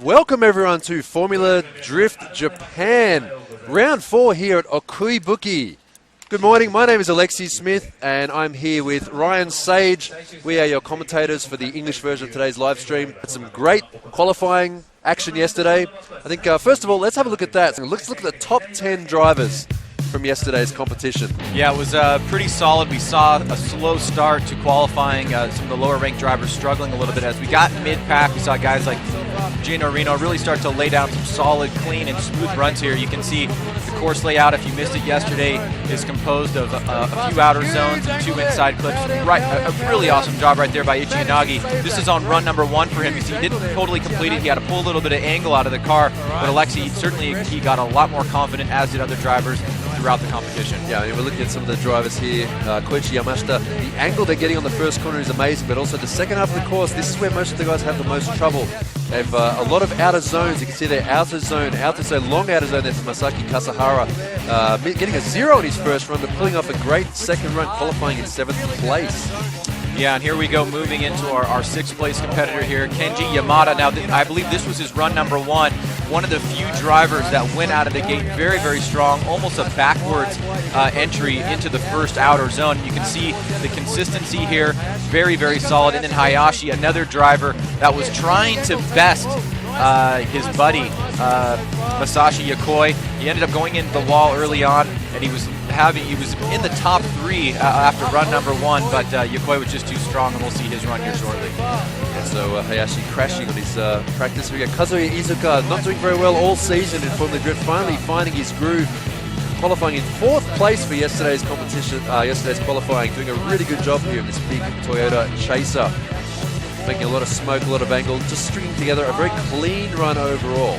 Welcome everyone to Formula Drift Japan, round 4 here at OKUIBUKI. Good morning, my name is Alexi Smith and I'm here with Ryan Sage. We are your commentators for the English version of today's live stream. Had some great qualifying action yesterday. I think first of all, let's have a look at that. Let's look at the top 10 drivers from yesterday's competition. Yeah, it was pretty solid. We saw a slow start to qualifying. Some of the lower ranked drivers struggling a little bit. As we got mid-pack, we saw guys like Gino Reno really start to lay down some solid, clean, and smooth runs here. You can see the course layout, if you missed it yesterday, is composed of a few outer zones and 2 inside clips. Right, a really awesome job right there by Ichi. This is on run number 1 for him. You see, he didn't totally complete it. He had to pull a little bit of angle out of the car. But Alexi, certainly he got a lot more confident, as did other drivers throughout the competition. Yeah, I mean, we're looking at some of the drivers here. Koichi Yamashita, the angle they're getting on the first corner is amazing, but also the second half of the course, this is where most of the guys have the most trouble. They have a lot of outer zones. You can see their outer zone, long outer zone there for Masaki Kasahara, getting a 0 on his first run, but pulling off a great second run, qualifying in 7th place. Yeah, and here we go, moving into our 6th place competitor here, Kenji Yamada. Now, I believe this was his run number 1. One of the few drivers that went out of the gate very, very strong, almost a backwards entry into the first outer zone. You can see the consistency here, very, very solid. And then Hayashi, another driver that was trying to best his buddy, Masashi Yokoi. He ended up going into the wall early on, and he was in the top 3 after run number 1, but Yokoi was just too strong, and we'll see his run here shortly. And so Hayashi crashing on his practice. We got Kazuya Iizuka, not doing very well all season in Formula Drift, finally finding his groove, qualifying in 4th place for yesterday's competition, yesterday's qualifying, doing a really good job here in this big Toyota Chaser. Making a lot of smoke, a lot of angle, just stringing together a very clean run overall.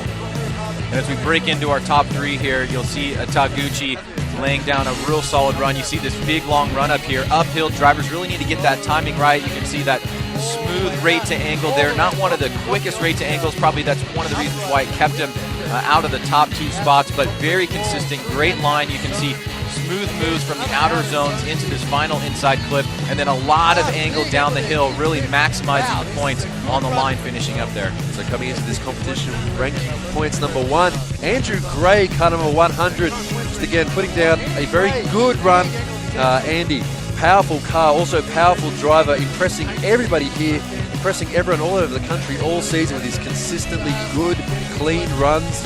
And as we break into our top 3 here, you'll see Taguchi laying down a real solid run. You see this big long run up here. Uphill, drivers really need to get that timing right. You can see that smooth rate to angle there. Not one of the quickest rate to angles. Probably that's one of the reasons why it kept him out of the top 2 spots, but very consistent, great line. You can see smooth moves from the outer zones into this final inside clip, and then a lot of angle down the hill, really maximizing the points on the line, finishing up there. So coming into this competition, ranking points number 1, Andrew Gray, car number 100. Just again, putting down a very good run. Andy, powerful car, also powerful driver, impressing everybody here, impressing everyone all over the country all season with his consistently good, clean runs.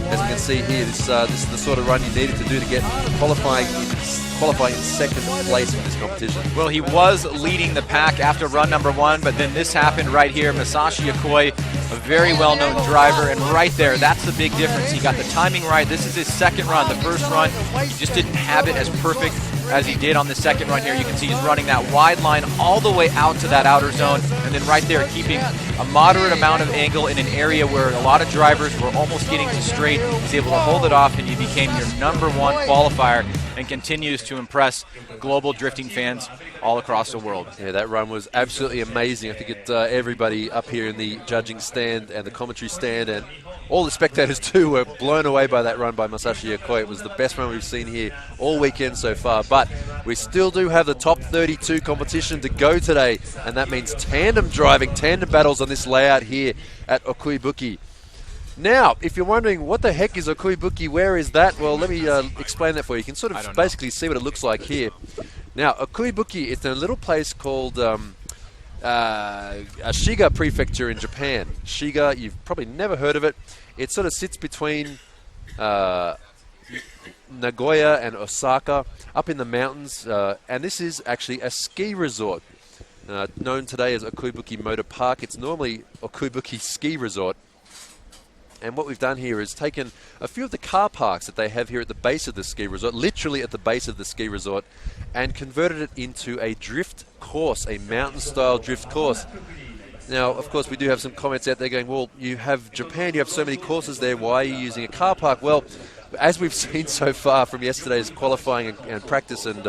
As you can see here, this is the sort of run you needed to do to get qualifying in 2nd place in this competition. Well, he was leading the pack after run number 1, but then this happened right here. Masashi Yokoi, a very well-known driver, and right there, that's the big difference. He got the timing right. This is his 2nd run. The first run, he just didn't have it as perfect as he did on the 2nd run here. You can see he's running that wide line all the way out to that outer zone, and then right there keeping a moderate amount of angle in an area where a lot of drivers were almost getting to straight. He's able to hold it off, and he became your number 1 qualifier and continues to impress global drifting fans all across the world. Yeah, that run was absolutely amazing. I think everybody up here in the judging stand and the commentary stand, and all the spectators too, were blown away by that run by Masashi Yokoi. It was the best run we've seen here all weekend so far, but we still do have the top 32 competition to go today, and that means tandem driving, tandem battles on this layout here at OKUIBUKI. Now, if you're wondering what the heck is OKUIBUKI, where is that? Well, let me explain that for you. You can sort of basically see what it looks like here. Now, OKUIBUKI, it's in a little place called Shiga Prefecture in Japan. Shiga, you've probably never heard of it. It sort of sits between Nagoya and Osaka, up in the mountains, and this is actually a ski resort. Known today as OKUIBUKI Motor Park. It's normally OKUIBUKI Ski Resort. And what we've done here is taken a few of the car parks that they have here at the base of the ski resort, literally at the base of the ski resort, and converted it into a drift course, a mountain-style drift course. Now, of course, we do have some comments out there going, well, you have Japan, you have so many courses there, why are you using a car park? Well, as we've seen so far from yesterday's qualifying and practice and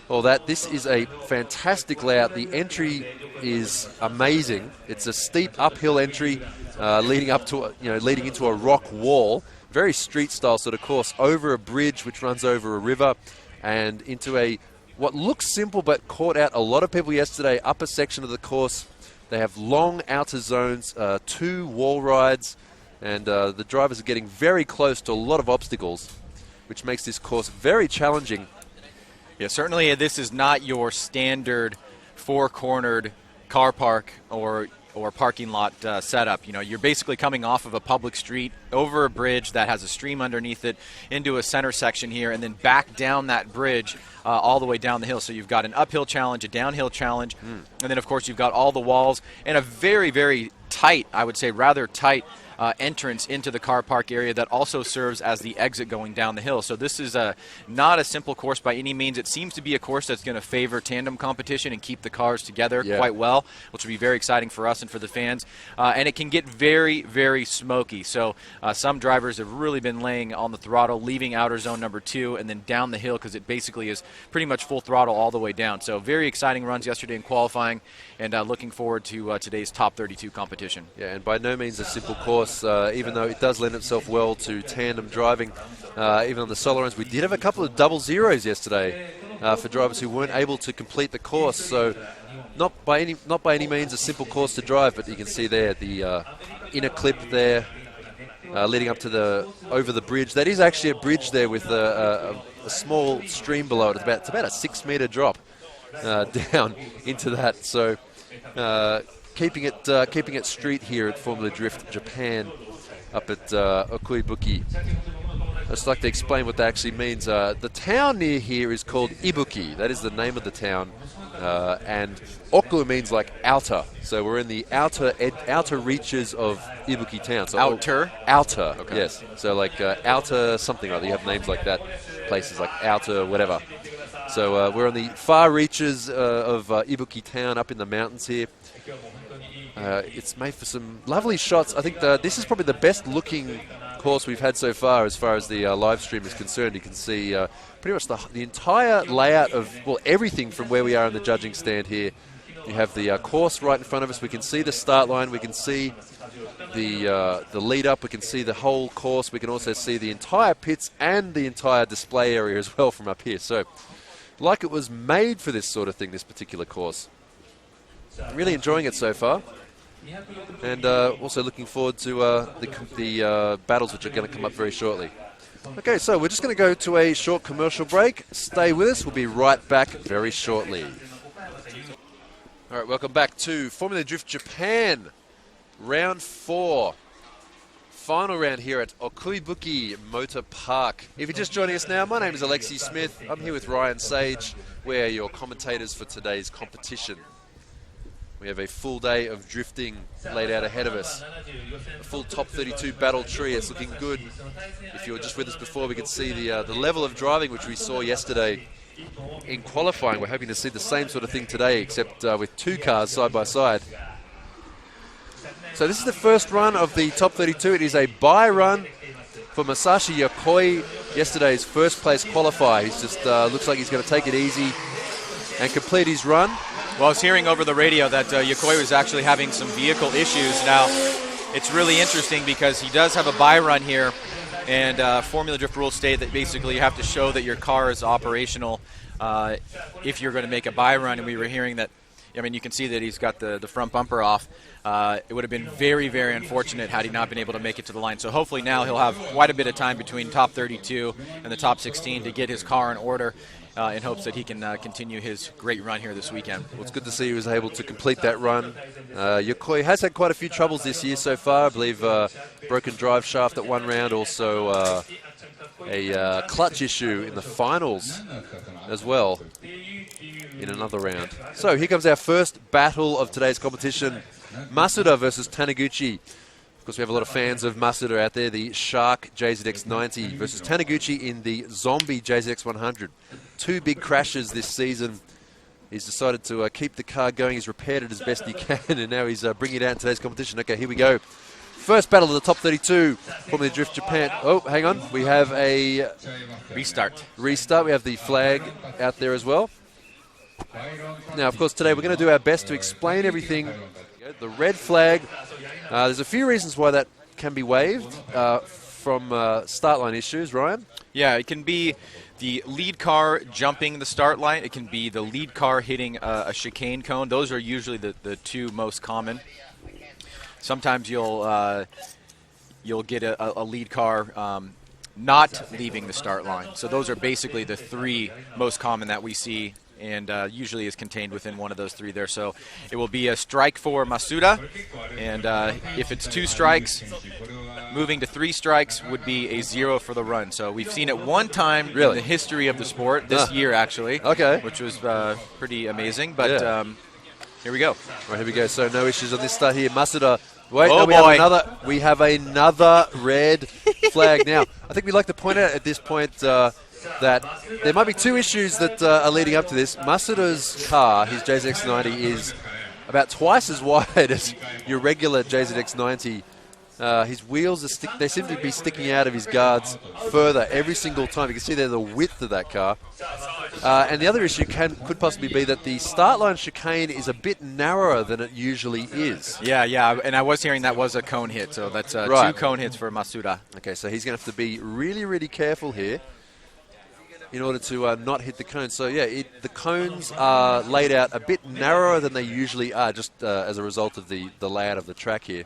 all that, this is a fantastic layout. The entry is amazing. It's a steep uphill entry leading into a rock wall. Very street style sort of course, over a bridge which runs over a river and into a what looks simple but caught out a lot of people yesterday, upper section of the course They have long outer zones, 2 wall rides, and the drivers are getting very close to a lot of obstacles, which makes this course very challenging. Yeah, certainly this is not your standard four-cornered car park or parking lot setup. You know, you're basically coming off of a public street over a bridge that has a stream underneath it into a center section here, and then back down that bridge all the way down the hill. So you've got an uphill challenge, a downhill challenge, and then of course you've got all the walls and a very, very tight, I would say rather tight entrance into the car park area that also serves as the exit going down the hill. So this is not a simple course by any means. It seems to be a course that's going to favor tandem competition and keep the cars together quite well, which will be very exciting for us and for the fans. And it can get very, very smoky. So some drivers have really been laying on the throttle, leaving outer zone number 2 and then down the hill, because it basically is pretty much full throttle all the way down. So very exciting runs yesterday in qualifying, and looking forward to today's top 32 competition. Yeah, and by no means a simple course. Even though it does lend itself well to tandem driving, even on the solo runs. We did have a couple of double zeros yesterday for drivers who weren't able to complete the course. So not by any means a simple course to drive, but you can see there the inner clip there leading up to over the bridge. That is actually a bridge there with a small stream below it. It's about a 6-meter drop down into that. So keeping it street here at Formula Drift Japan up at OKUIBUKI. I'd just like to explain what that actually means. The town near here is called Ibuki. That is the name of the town. And Oku means like outer. So we're in the outer reaches of Ibuki town. So outer? Outer, okay. Yes. So like outer something or other. You have names like that. Places like outer whatever. So we're on the far reaches of Ibuki town up in the mountains here. It's made for some lovely shots. I think this is probably the best looking course we've had so far as the live stream is concerned. You can see pretty much the entire layout of, well, everything from where we are in the judging stand here. You have the course right in front of us. We can see the start line. We can see the lead up. We can see the whole course. We can also see the entire pits and the entire display area as well from up here. So like it was made for this sort of thing, this particular course. Really enjoying it so far. And also looking forward to the battles which are going to come up very shortly. Okay, so we're just going to go to a short commercial break. Stay with us. We'll be right back very shortly. All right, welcome back to Formula Drift Japan, round 4. Final round here at OKUIBUKI Motor Park. If you're just joining us now, my name is Alexi Smith. I'm here with Ryan Sage. We're your commentators for today's competition. We have a full day of drifting laid out ahead of us. A full top 32 battle tree. It's looking good. If you were just with us before, we could see the level of driving which we saw yesterday in qualifying. We're hoping to see the same sort of thing today, except with 2 cars side by side. So this is the first run of the top 32. It is a bye run for Masashi Yokoi, yesterday's first place qualifier. He's just looks like he's going to take it easy and complete his run. Well, I was hearing over the radio that Yokoi was actually having some vehicle issues. Now, it's really interesting because he does have a bye run here, and Formula Drift rules state that basically you have to show that your car is operational if you're going to make a bye run. And we were hearing that, I mean, you can see that he's got the front bumper off. It would have been very, very unfortunate had he not been able to make it to the line. So hopefully now he'll have quite a bit of time between top 32 and the top 16 to get his car in order, in hopes that he can continue his great run here this weekend. Well, it's good to see he was able to complete that run. Yokoi has had quite a few troubles this year so far. I believe broken drive shaft at one round, also a clutch issue in the finals as well in another round. So here comes our first battle of today's competition. Masuda versus Taniguchi. Of course, we have a lot of fans of Masuda out there. The Shark JZX90 versus Taniguchi in the Zombie JZX100. 2 big crashes this season. He's decided to keep the car going. He's repaired it as best he can, and now he's bringing it out in today's competition. Okay, here we go. First battle of the top 32 from the Drift Japan. Oh, hang on. We have a Restart. We have the flag out there as well. Now, of course, today we're going to do our best to explain everything. The red flag, there's a few reasons why that can be waved. from start line issues, Ryan? Yeah, it can be the lead car jumping the start line. It can be the lead car hitting a chicane cone. Those are usually the two most common. Sometimes you'll get a lead car not leaving the start line. So those are basically the three most common that we see, and usually is contained within one of those three there. So it will be a strike for Masuda, and if it's 2 strikes, moving to 3 strikes would be a 0 for the run. So we've seen it one time in the history of the sport, this year actually, which was pretty amazing. But here we go. All right, here we go. So no issues on this start here. Masuda. Wait, oh no, we have another red flag. Now, I think we'd like to point out at this point that there might be 2 issues that are leading up to this. Masuda's car, his JZX90, is about twice as wide as your regular JZX90. His wheels they seem to be sticking out of his guards further every single time. You can see there the width of that car. And the other issue could possibly be that the start line chicane is a bit narrower than it usually is. Yeah, and I was hearing that was a cone hit, so that's 2 cone hits for Masuda. Okay, so he's going to have to be really, really careful here in order to not hit the cones. So yeah, the cones are laid out a bit narrower than they usually are, just as a result of the layout of the track here.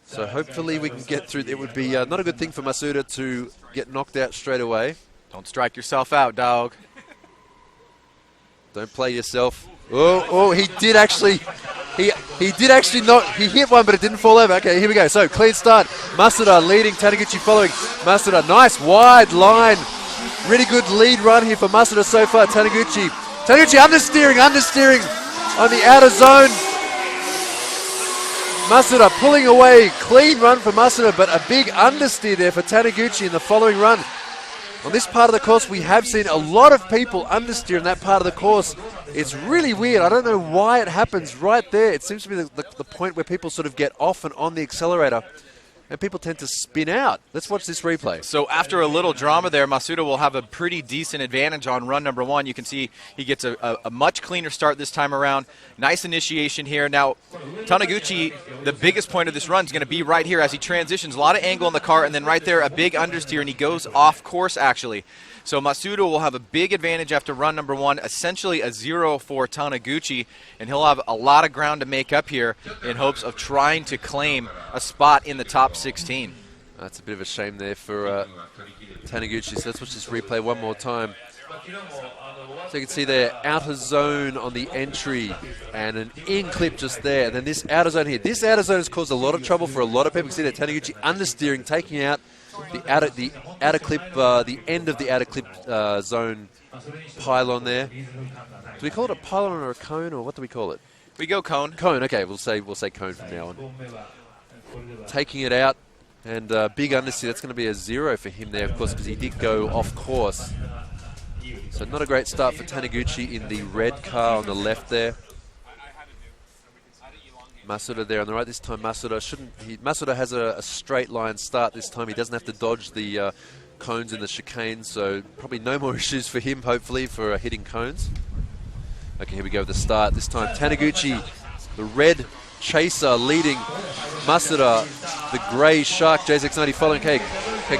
So hopefully we can get through. It would be not a good thing for Masuda to get knocked out straight away. Don't strike yourself out, dog. Don't play yourself. Oh, he did actually. He did actually not. He hit one, but it didn't fall over. Okay, here we go. So clean start. Masuda leading, Taniguchi following. Masuda, nice wide line. Really good lead run here for Masuda so far. Taniguchi understeering on the outer zone. Masuda pulling away, clean run for Masuda, but a big understeer there for Taniguchi in the following run. On this part of the course, we have seen a lot of people understeer in that part of the course. It's really weird. I don't know why it happens right there. It seems to be the point where people sort of get off and on the accelerator, and people tend to spin out. Let's watch this replay. So after a little drama there, Masuda will have a pretty decent advantage on run number 1. You can see he gets a much cleaner start this time around. Nice initiation here. Now, Taniguchi, the biggest point of this run is going to be right here as he transitions. A lot of angle in the car, and then right there, a big understeer, and he goes off course, actually. So Masuda will have a big advantage after run number 1, essentially a 0 for Taniguchi, and he'll have a lot of ground to make up here in hopes of trying to claim a spot in the top 16. That's a bit of a shame there for Taniguchi. So let's watch this replay one more time. So you can see there, outer zone on the entry and an in clip just there. And then this outer zone here. This outer zone has caused a lot of trouble for a lot of people. You can see that Taniguchi understeering, taking out the outer clip, the end of the outer clip zone pylon there. Do we call it a pylon or a cone, or what do we call it? We go cone. Cone, okay, we'll say cone from now on. Taking it out, and big understeer. That's going to be a 0 for him there, of course, because he did go off course. So not a great start for Taniguchi in the red car on the left there. Masuda there on the right. This time Masuda has a straight line start this time. He doesn't have to dodge the cones in the chicane, so probably no more issues for him, hopefully, for hitting cones. Okay, here we go with the start. This time Taniguchi, the red chaser, leading Masuda, the grey Shark JZX90 following. Okay,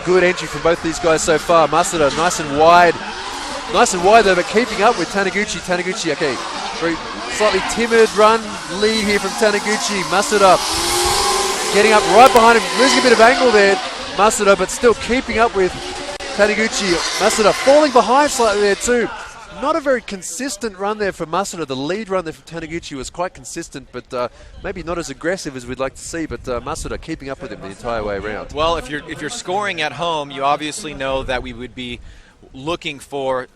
good entry from both these guys so far. Masuda nice and wide though, but keeping up with Taniguchi. Taniguchi, okay, very slightly timid run lead here from Taniguchi. Masuda getting up right behind him, losing a bit of angle there, Masuda, but still keeping up with Taniguchi. Masuda falling behind slightly there too. Not a very consistent run there for Masuda. The lead run there from Taniguchi was quite consistent, but maybe not as aggressive as we'd like to see. But Masuda keeping up with him the entire way around. Well, if you're scoring at home, you obviously know that we would be looking for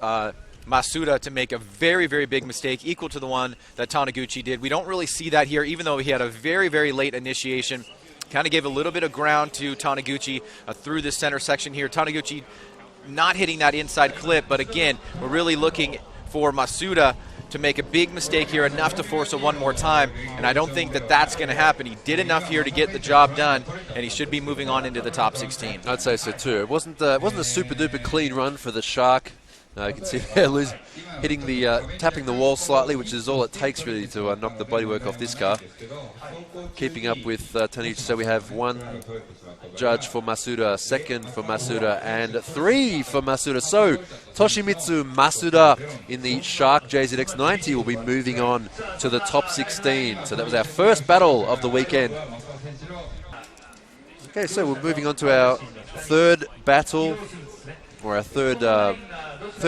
Masuda to make a very, very big mistake equal to the one that Taniguchi did. We don't really see that here, even though he had a very, very late initiation. Kind of gave a little bit of ground to Taniguchi through this center section here. Taniguchi not hitting that inside clip, but again, we're really looking for Masuda to make a big mistake here, enough to force it one more time, and I don't think that that's going to happen. He did enough here to get the job done, and he should be moving on into the top 16. I'd say so too. It wasn't a super duper clean run for the Shark You can see they're hitting the, tapping the wall slightly, which is all it takes really to knock the bodywork off this car. Keeping up with Tanichi, so we have 1 judge for Masuda, 2nd for Masuda, and 3 for Masuda. So Toshimitsu Masuda in the Shark JZX90 will be moving on to the top 16. So that was our first battle of the weekend. Okay, so we're moving on to our 3rd battle, or our third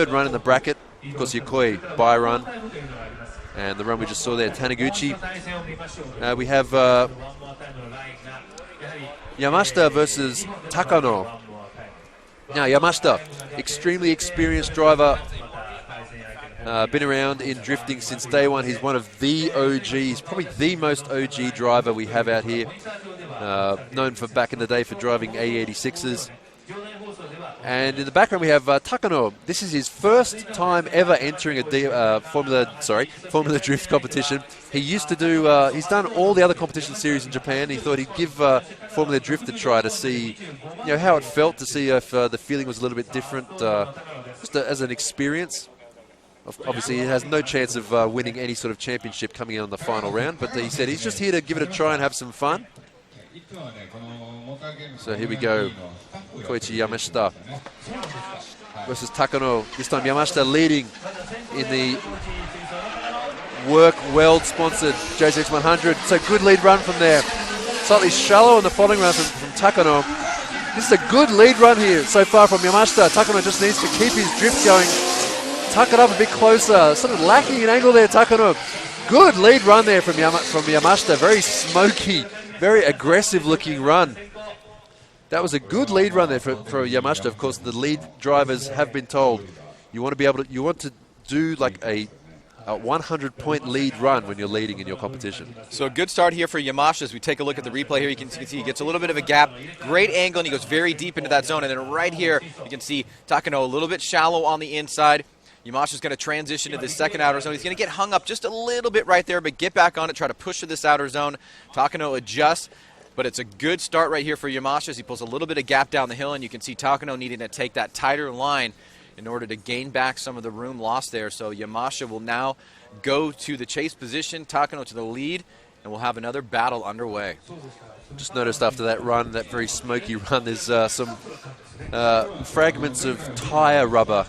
run in the bracket. Of course, Yokoi by run, and the run we just saw there, Taniguchi. We have Yamashita versus Takano. Now, Yamashita, extremely experienced driver, been around in drifting since day one. He's one of the OGs, probably the most OG driver we have out here. Known for back in the day for driving A86s. And in the background we have Takano. This is his first time ever entering a Formula Drift competition. He used to do, he's done all the other competition series in Japan. He thought he'd give Formula Drift a try to see, how it felt, to see if the feeling was a little bit different, just as an experience. Obviously, he has no chance of winning any sort of championship coming in on the final round, but he said he's just here to give it a try and have some fun. So here we go. Koichi Yamashita versus Takano. This time Yamashita leading in the Work Weld sponsored JZX100. So good lead run from there. Slightly shallow in the following run from Takano. This is a good lead run here so far from Yamashita. Takano just needs to keep his drift going. Tuck it up a bit closer. Sort of lacking in angle there, Takano. Good lead run there from Yamashita. Very smoky, very aggressive looking run. That was a good lead run there for Yamashita. Of course, the lead drivers have been told you want to do like a 100-point lead run when you're leading in your competition. So a good start here for Yamashita. As we take a look at the replay here, you can see he gets a little bit of a gap, great angle, and he goes very deep into that zone. And then right here, you can see Takano a little bit shallow on the inside. Yamashita's going to transition to this second outer zone. He's going to get hung up just a little bit right there, but get back on it, try to push to this outer zone. Takano adjusts. But it's a good start right here for Yamashita as he pulls a little bit of gap down the hill, and you can see Takano needing to take that tighter line in order to gain back some of the room lost there. So Yamashita will now go to the chase position, Takano to the lead, and we'll have another battle underway. Just noticed after that run, that very smoky run, there's some fragments of tyre rubber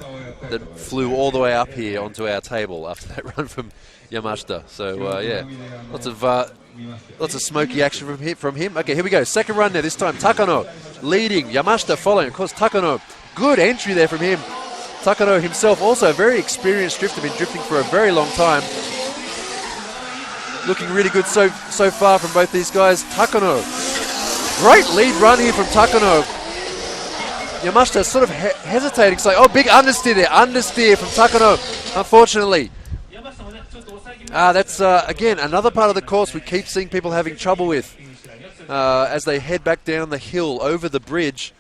that flew all the way up here onto our table after that run from Yamashita. So yeah, lots of smoky action from him. Okay, here we go. Second run there. This time Takano leading, Yamashita following. Of course, Takano, good entry there from him. Takano himself also a very experienced drifter, been drifting for a very long time. Looking really good so far from both these guys. Takano, great lead run here from Takano. Yamashita sort of hesitating, saying, oh, big understeer there. Understeer from Takano, unfortunately. That's, again, another part of the course we keep seeing people having trouble with as they head back down the hill over the bridge.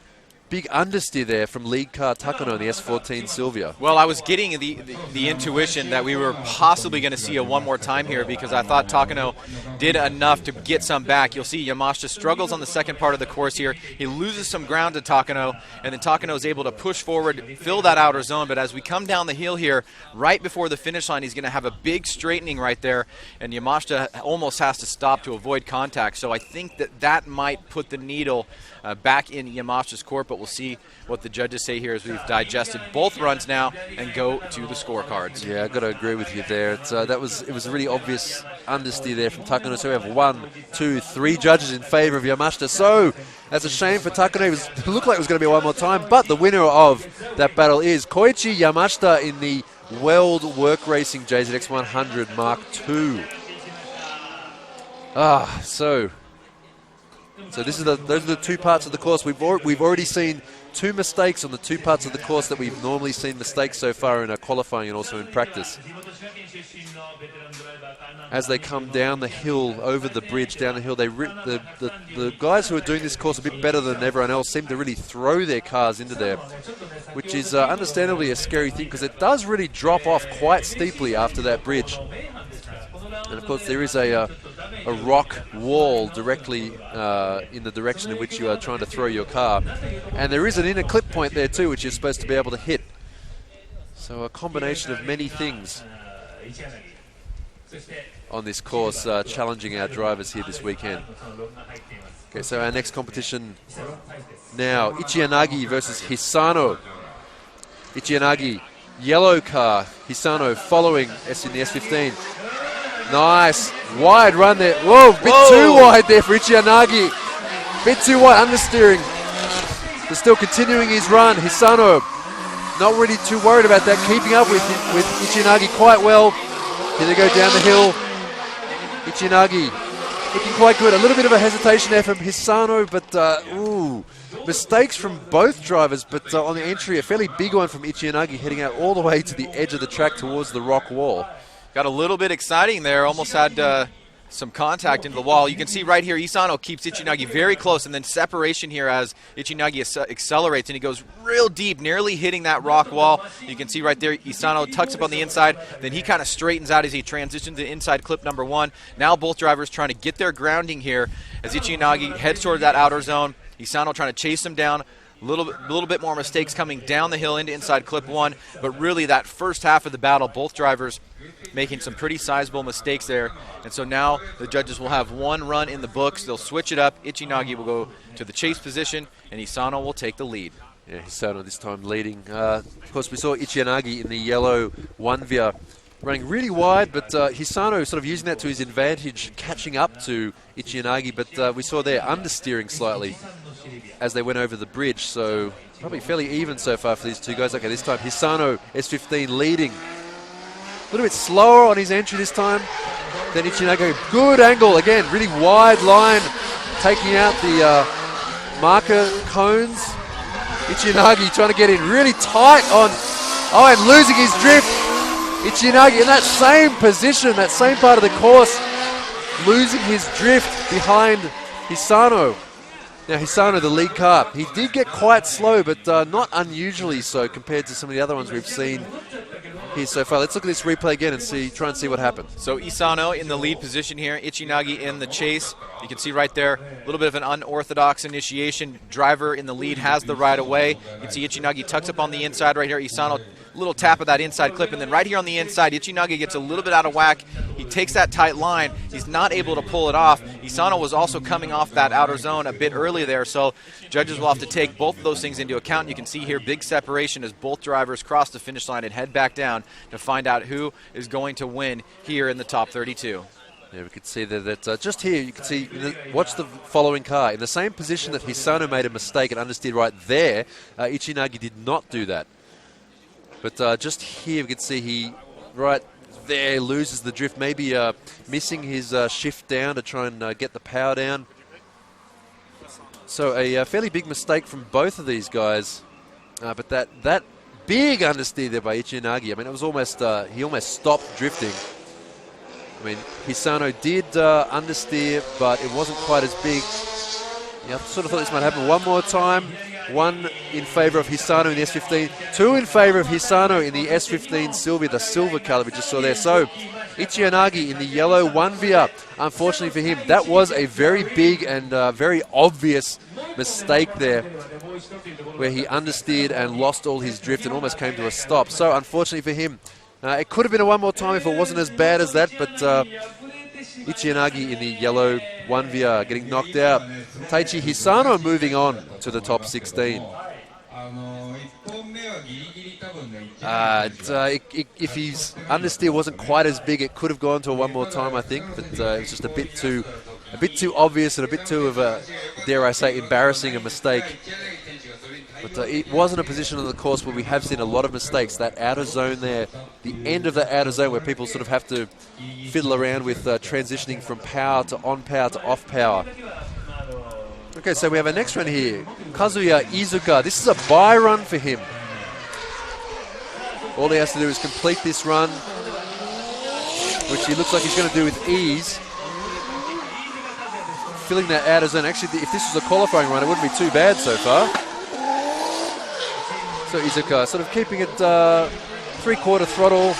Big understeer there from lead car Takano in the S14 Silvia. Well, I was getting the intuition that we were possibly going to see a one more time here because I thought Takano did enough to get some back. You'll see Yamashita struggles on the second part of the course here. He loses some ground to Takano, and then Takano is able to push forward, fill that outer zone. But as we come down the hill here, right before the finish line, he's going to have a big straightening right there, and Yamashita almost has to stop to avoid contact. So I think that might put the needle back in Yamashita's court, but we'll see what the judges say here as we've digested both runs now and go to the scorecards. Yeah, I've got to agree with you there. It was a really obvious understeer there from Takano. So we have 1, 2, 3 judges in favour of Yamashita. So that's a shame for Takano. It looked like it was going to be one more time, but the winner of that battle is Koichi Yamashita in the Weld Work Racing JZX 100 Mark II. So those are the two parts of the course. We've already seen 2 mistakes on the 2 parts of the course that we've normally seen mistakes so far in our qualifying and also in practice. As they come down the hill, over the bridge, down the hill, the guys who are doing this course a bit better than everyone else seem to really throw their cars into there, which is understandably a scary thing because it does really drop off quite steeply after that bridge. And of course there is a rock wall directly in the direction in which you are trying to throw your car. And there is an inner clip point there too, which you're supposed to be able to hit. So a combination of many things on this course, challenging our drivers here this weekend. Okay, so our next competition now, Ichiyanagi versus Hisano. Ichiyanagi, yellow car. Hisano following in the S15. Nice, wide run there. Whoa, bit too wide there for Ichiyanagi. Bit too wide, understeering. But still continuing his run. Hisano not really too worried about that, keeping up with Ichiyanagi quite well. Here they go down the hill. Ichiyanagi looking quite good. A little bit of a hesitation there from Hisano, but mistakes from both drivers, but on the entry, a fairly big one from Ichiyanagi, heading out all the way to the edge of the track towards the rock wall. Got a little bit exciting there, almost had some contact into the wall. You can see right here, Hisano keeps Ichiyanagi very close, and then separation here as Ichiyanagi accelerates, and he goes real deep, nearly hitting that rock wall. You can see right there, Hisano tucks up on the inside, then he kind of straightens out as he transitions to inside clip number 1. Now both drivers trying to get their grounding here as Ichiyanagi heads toward that outer zone. Hisano trying to chase him down. A little bit more mistakes coming down the hill into inside clip 1, but really that first half of the battle, both drivers making some pretty sizable mistakes there. And so now the judges will have one run in the books. They'll switch it up. Ichiyanagi will go to the chase position, and Hisano will take the lead. Yeah, Hisano this time leading. Of course, we saw Ichiyanagi in the yellow 1-via running really wide, but Hisano sort of using that to his advantage, catching up to Ichiyanagi, but we saw there understeering slightly as they went over the bridge, so probably fairly even so far for these two guys. Okay, this time Hisano, S15 leading. A little bit slower on his entry this time than Ichiyanagi. Good angle, again, really wide line, taking out the marker cones. Ichiyanagi trying to get in really tight on, and losing his drift. Ichiyanagi in that same position, that same part of the course, losing his drift behind Hisano. Now Hisano, the lead car, he did get quite slow, but not unusually so compared to some of the other ones we've seen here so far. Let's look at this replay again and try and see what happened. So Hisano in the lead position here, Ichiyanagi in the chase. You can see right there, a little bit of an unorthodox initiation. Driver in the lead has the right of way. You can see Ichiyanagi tucks up on the inside right here. Hisano, little tap of that inside clip, and then right here on the inside, Ichiyanagi gets a little bit out of whack. He takes that tight line. He's not able to pull it off. Hisano was also coming off that outer zone a bit early there, so judges will have to take both of those things into account. You can see here big separation as both drivers cross the finish line and head back down to find out who is going to win here in the top 32. Yeah, we could see that just here, you can see, watch the following car. In the same position that Hisano made a mistake and understeered right there, Ichiyanagi did not do that. But just here we can see he, right there, loses the drift, maybe missing his shift down to try and get the power down. So a fairly big mistake from both of these guys. But that big understeer there by Ichiyanagi, I mean, it was almost, he almost stopped drifting. I mean, Hisano did understeer, but it wasn't quite as big. Yeah, I sort of thought this might happen one more time. One in favour of Hisano in the S15, two in favour of Hisano in the S15 Silver, the silver colour we just saw there. So Ichiyanagi in the yellow 1-via. Unfortunately for him, that was a very big and very obvious mistake there, where he understeered and lost all his drift and almost came to a stop. So unfortunately for him, it could have been a one more time if it wasn't as bad as that, but Ichiyanagi in the yellow 1-via getting knocked out. Taichi Hisano moving on to the top 16. If his understeer wasn't quite as big, it could have gone to a one more time, I think, but it was just a bit too obvious and a bit too of a, dare I say, embarrassing a mistake. But it wasn't a position on the course where we have seen a lot of mistakes. That outer zone there, the end of the outer zone where people sort of have to fiddle around with transitioning from power to on power to off power. Okay, so we have our next run here. Kazuya Iizuka. This is a bye run for him. All he has to do is complete this run, which he looks like he's going to do with ease. Filling that outer zone. Actually, if this was a qualifying run, it wouldn't be too bad so far. So Iizuka sort of keeping it 3/4 throttle,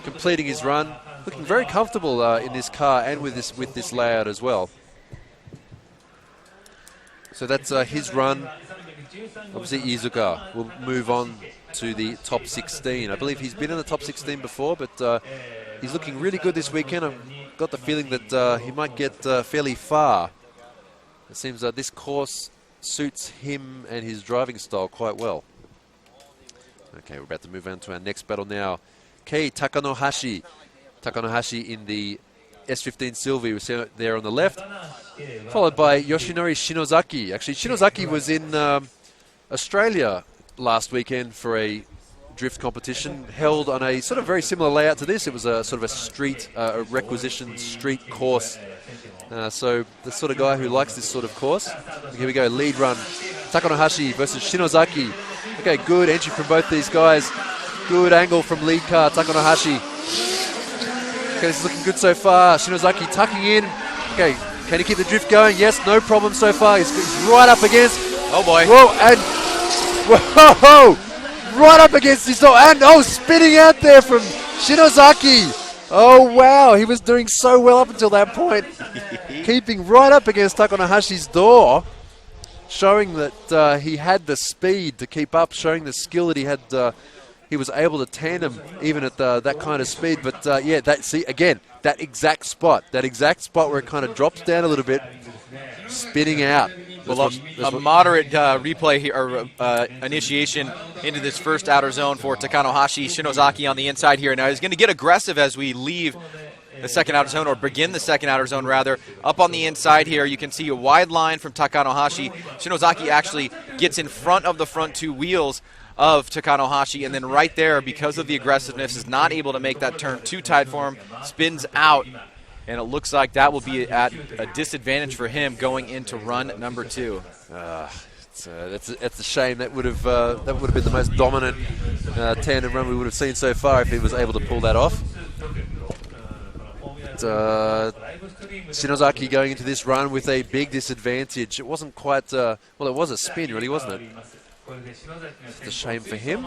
completing his run, looking very comfortable in this car and with this layout as well. So that's his run. Obviously, Iizuka will move on to the top 16. I believe he's been in the top 16 before, but he's looking really good this weekend. I've got the feeling that he might get fairly far. It seems that this course suits him and his driving style quite well. Okay, we're about to move on to our next battle now. Kei Takanohashi. Takanohashi in the S15 Sylvie, we see it there on the left. Followed by Yoshinori Shinozaki. Actually, Shinozaki was in Australia last weekend for a drift competition held on a sort of very similar layout to this. It was a sort of a street, a requisition street course. So the sort of guy who likes this sort of course. Here we go, lead run. Takanohashi versus Shinozaki. Okay, good entry from both these guys. Good angle from lead car, Takanohashi. Okay, this is looking good so far. Shinozaki tucking in. Okay, can he keep the drift going? Yes, no problem so far. He's right up against. Oh boy. Whoa, and whoa, right up against his door. And spinning out there from Shinozaki. Oh wow, he was doing so well up until that point. Keeping right up against Takanohashi's door. Showing that he had the speed to keep up, showing the skill that he had. He was able to tandem even at that kind of speed. But yeah, that exact spot where it kind of drops down a little bit, spinning out. Well, a moderate replay here, or initiation into this first outer zone for Takanohashi. Shinozaki on the inside here. Now he's going to get aggressive as we leave the second outer zone, or begin the second outer zone rather. Up on the inside here, you can see a wide line from Takanohashi. Shinozaki actually gets in front of the front two wheels of Takanohashi, and then right there, because of the aggressiveness, is not able to make that turn too tight for him, spins out, and it looks like that will be at a disadvantage for him going into run number 2. That's a shame. That would have been the most dominant tandem run we would have seen so far if he was able to pull that off. Shinozaki going into this run with a big disadvantage. It wasn't quite, well, it was a spin, really, wasn't it? It's a shame for him.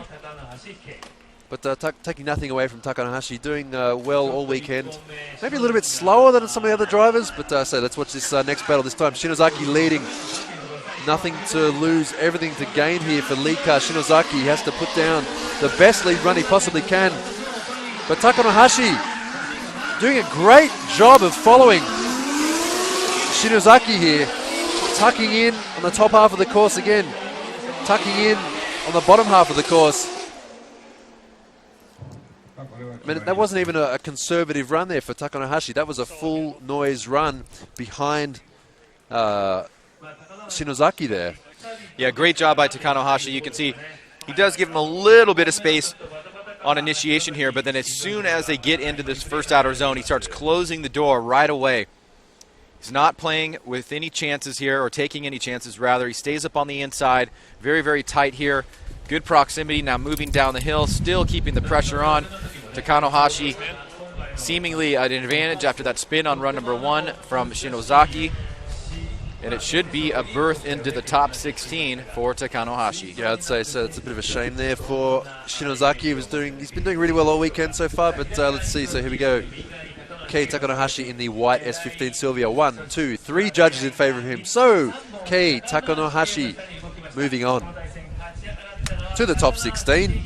But taking nothing away from Takanohashi, doing well all weekend. Maybe a little bit slower than some of the other drivers, but so let's watch this next battle this time. Shinozaki leading. Nothing to lose, everything to gain here for lead car Shinozaki. He has to put down the best lead run he possibly can. But Takanohashi doing a great job of following Shinozaki here. Tucking in on the top half of the course again. Tucking in on the bottom half of the course. I mean, that wasn't even a conservative run there for Takanohashi. That was a full noise run behind Shinozaki there. Yeah, great job by Takanohashi. You can see he does give him a little bit of space on initiation here, but then as soon as they get into this first outer zone, he starts closing the door right away. He's not playing with any chances here, or taking any chances, rather. He stays up on the inside, very, very tight here. Good proximity, now moving down the hill, still keeping the pressure on. Takanohashi seemingly at an advantage after that spin on run number 1 from Shinozaki. And it should be a berth into the top 16 for Takanohashi. Yeah, I'd say so. It's a bit of a shame there for Shinozaki. He's been doing really well all weekend so far, but let's see. So here we go. Kei Takanohashi in the white S15 Sylvia. 1, 2, 3 judges in favor of him. So Kei Takanohashi moving on to the top 16.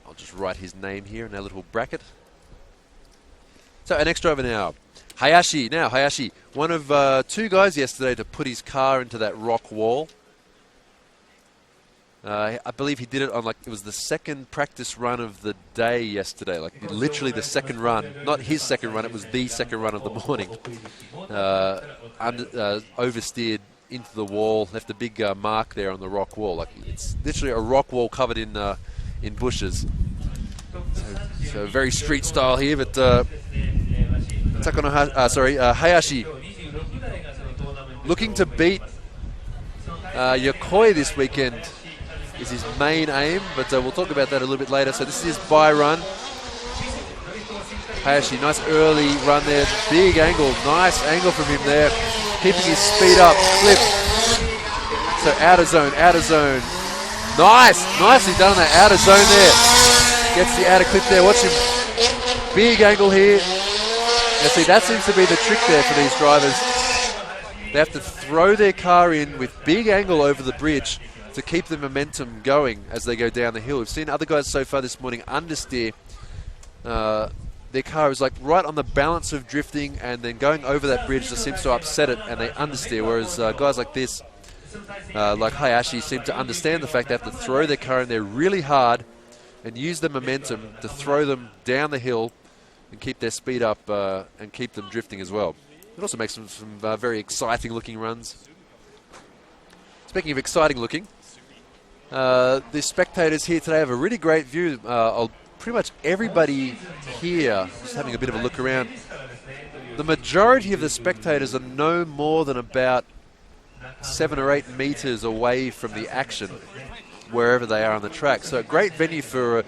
I'll just write his name here in our little bracket. So our next driver now, Hayashi. Now Hayashi, one of 2 guys yesterday to put his car into that rock wall. I believe he did it on it was the second practice run of the day yesterday, literally the second run. Not his second run, it was the second run of the morning. Oversteered into the wall, left a big mark there on the rock wall. It's literally a rock wall covered in bushes. So very street style here, but Hayashi looking to beat Yokoi this weekend is his main aim, but we'll talk about that a little bit later. So this is his bye run. Hayashi, nice early run there, big angle, nice angle from him there, keeping his speed up, clip. So outer zone, nicely done on that outer zone there. Gets the outer clip there, watch him, big angle here, Now see, that seems to be the trick there for these drivers. They have to throw their car in with big angle over the bridge to keep the momentum going as they go down the hill. We've seen other guys so far this morning understeer. Their car is like right on the balance of drifting, and then going over that bridge just seems to upset it, and they understeer. Whereas guys like this, like Hayashi, seem to understand the fact they have to throw their car in there really hard and use the momentum to throw them down the hill and keep their speed up and keep them drifting as well. It also makes them some very exciting looking runs. Speaking of exciting looking, the spectators here today have a really great view. Pretty much everybody here, just having a bit of a look around, the majority of the spectators are no more than about 7 or 8 meters away from the action, wherever they are on the track. So a great venue for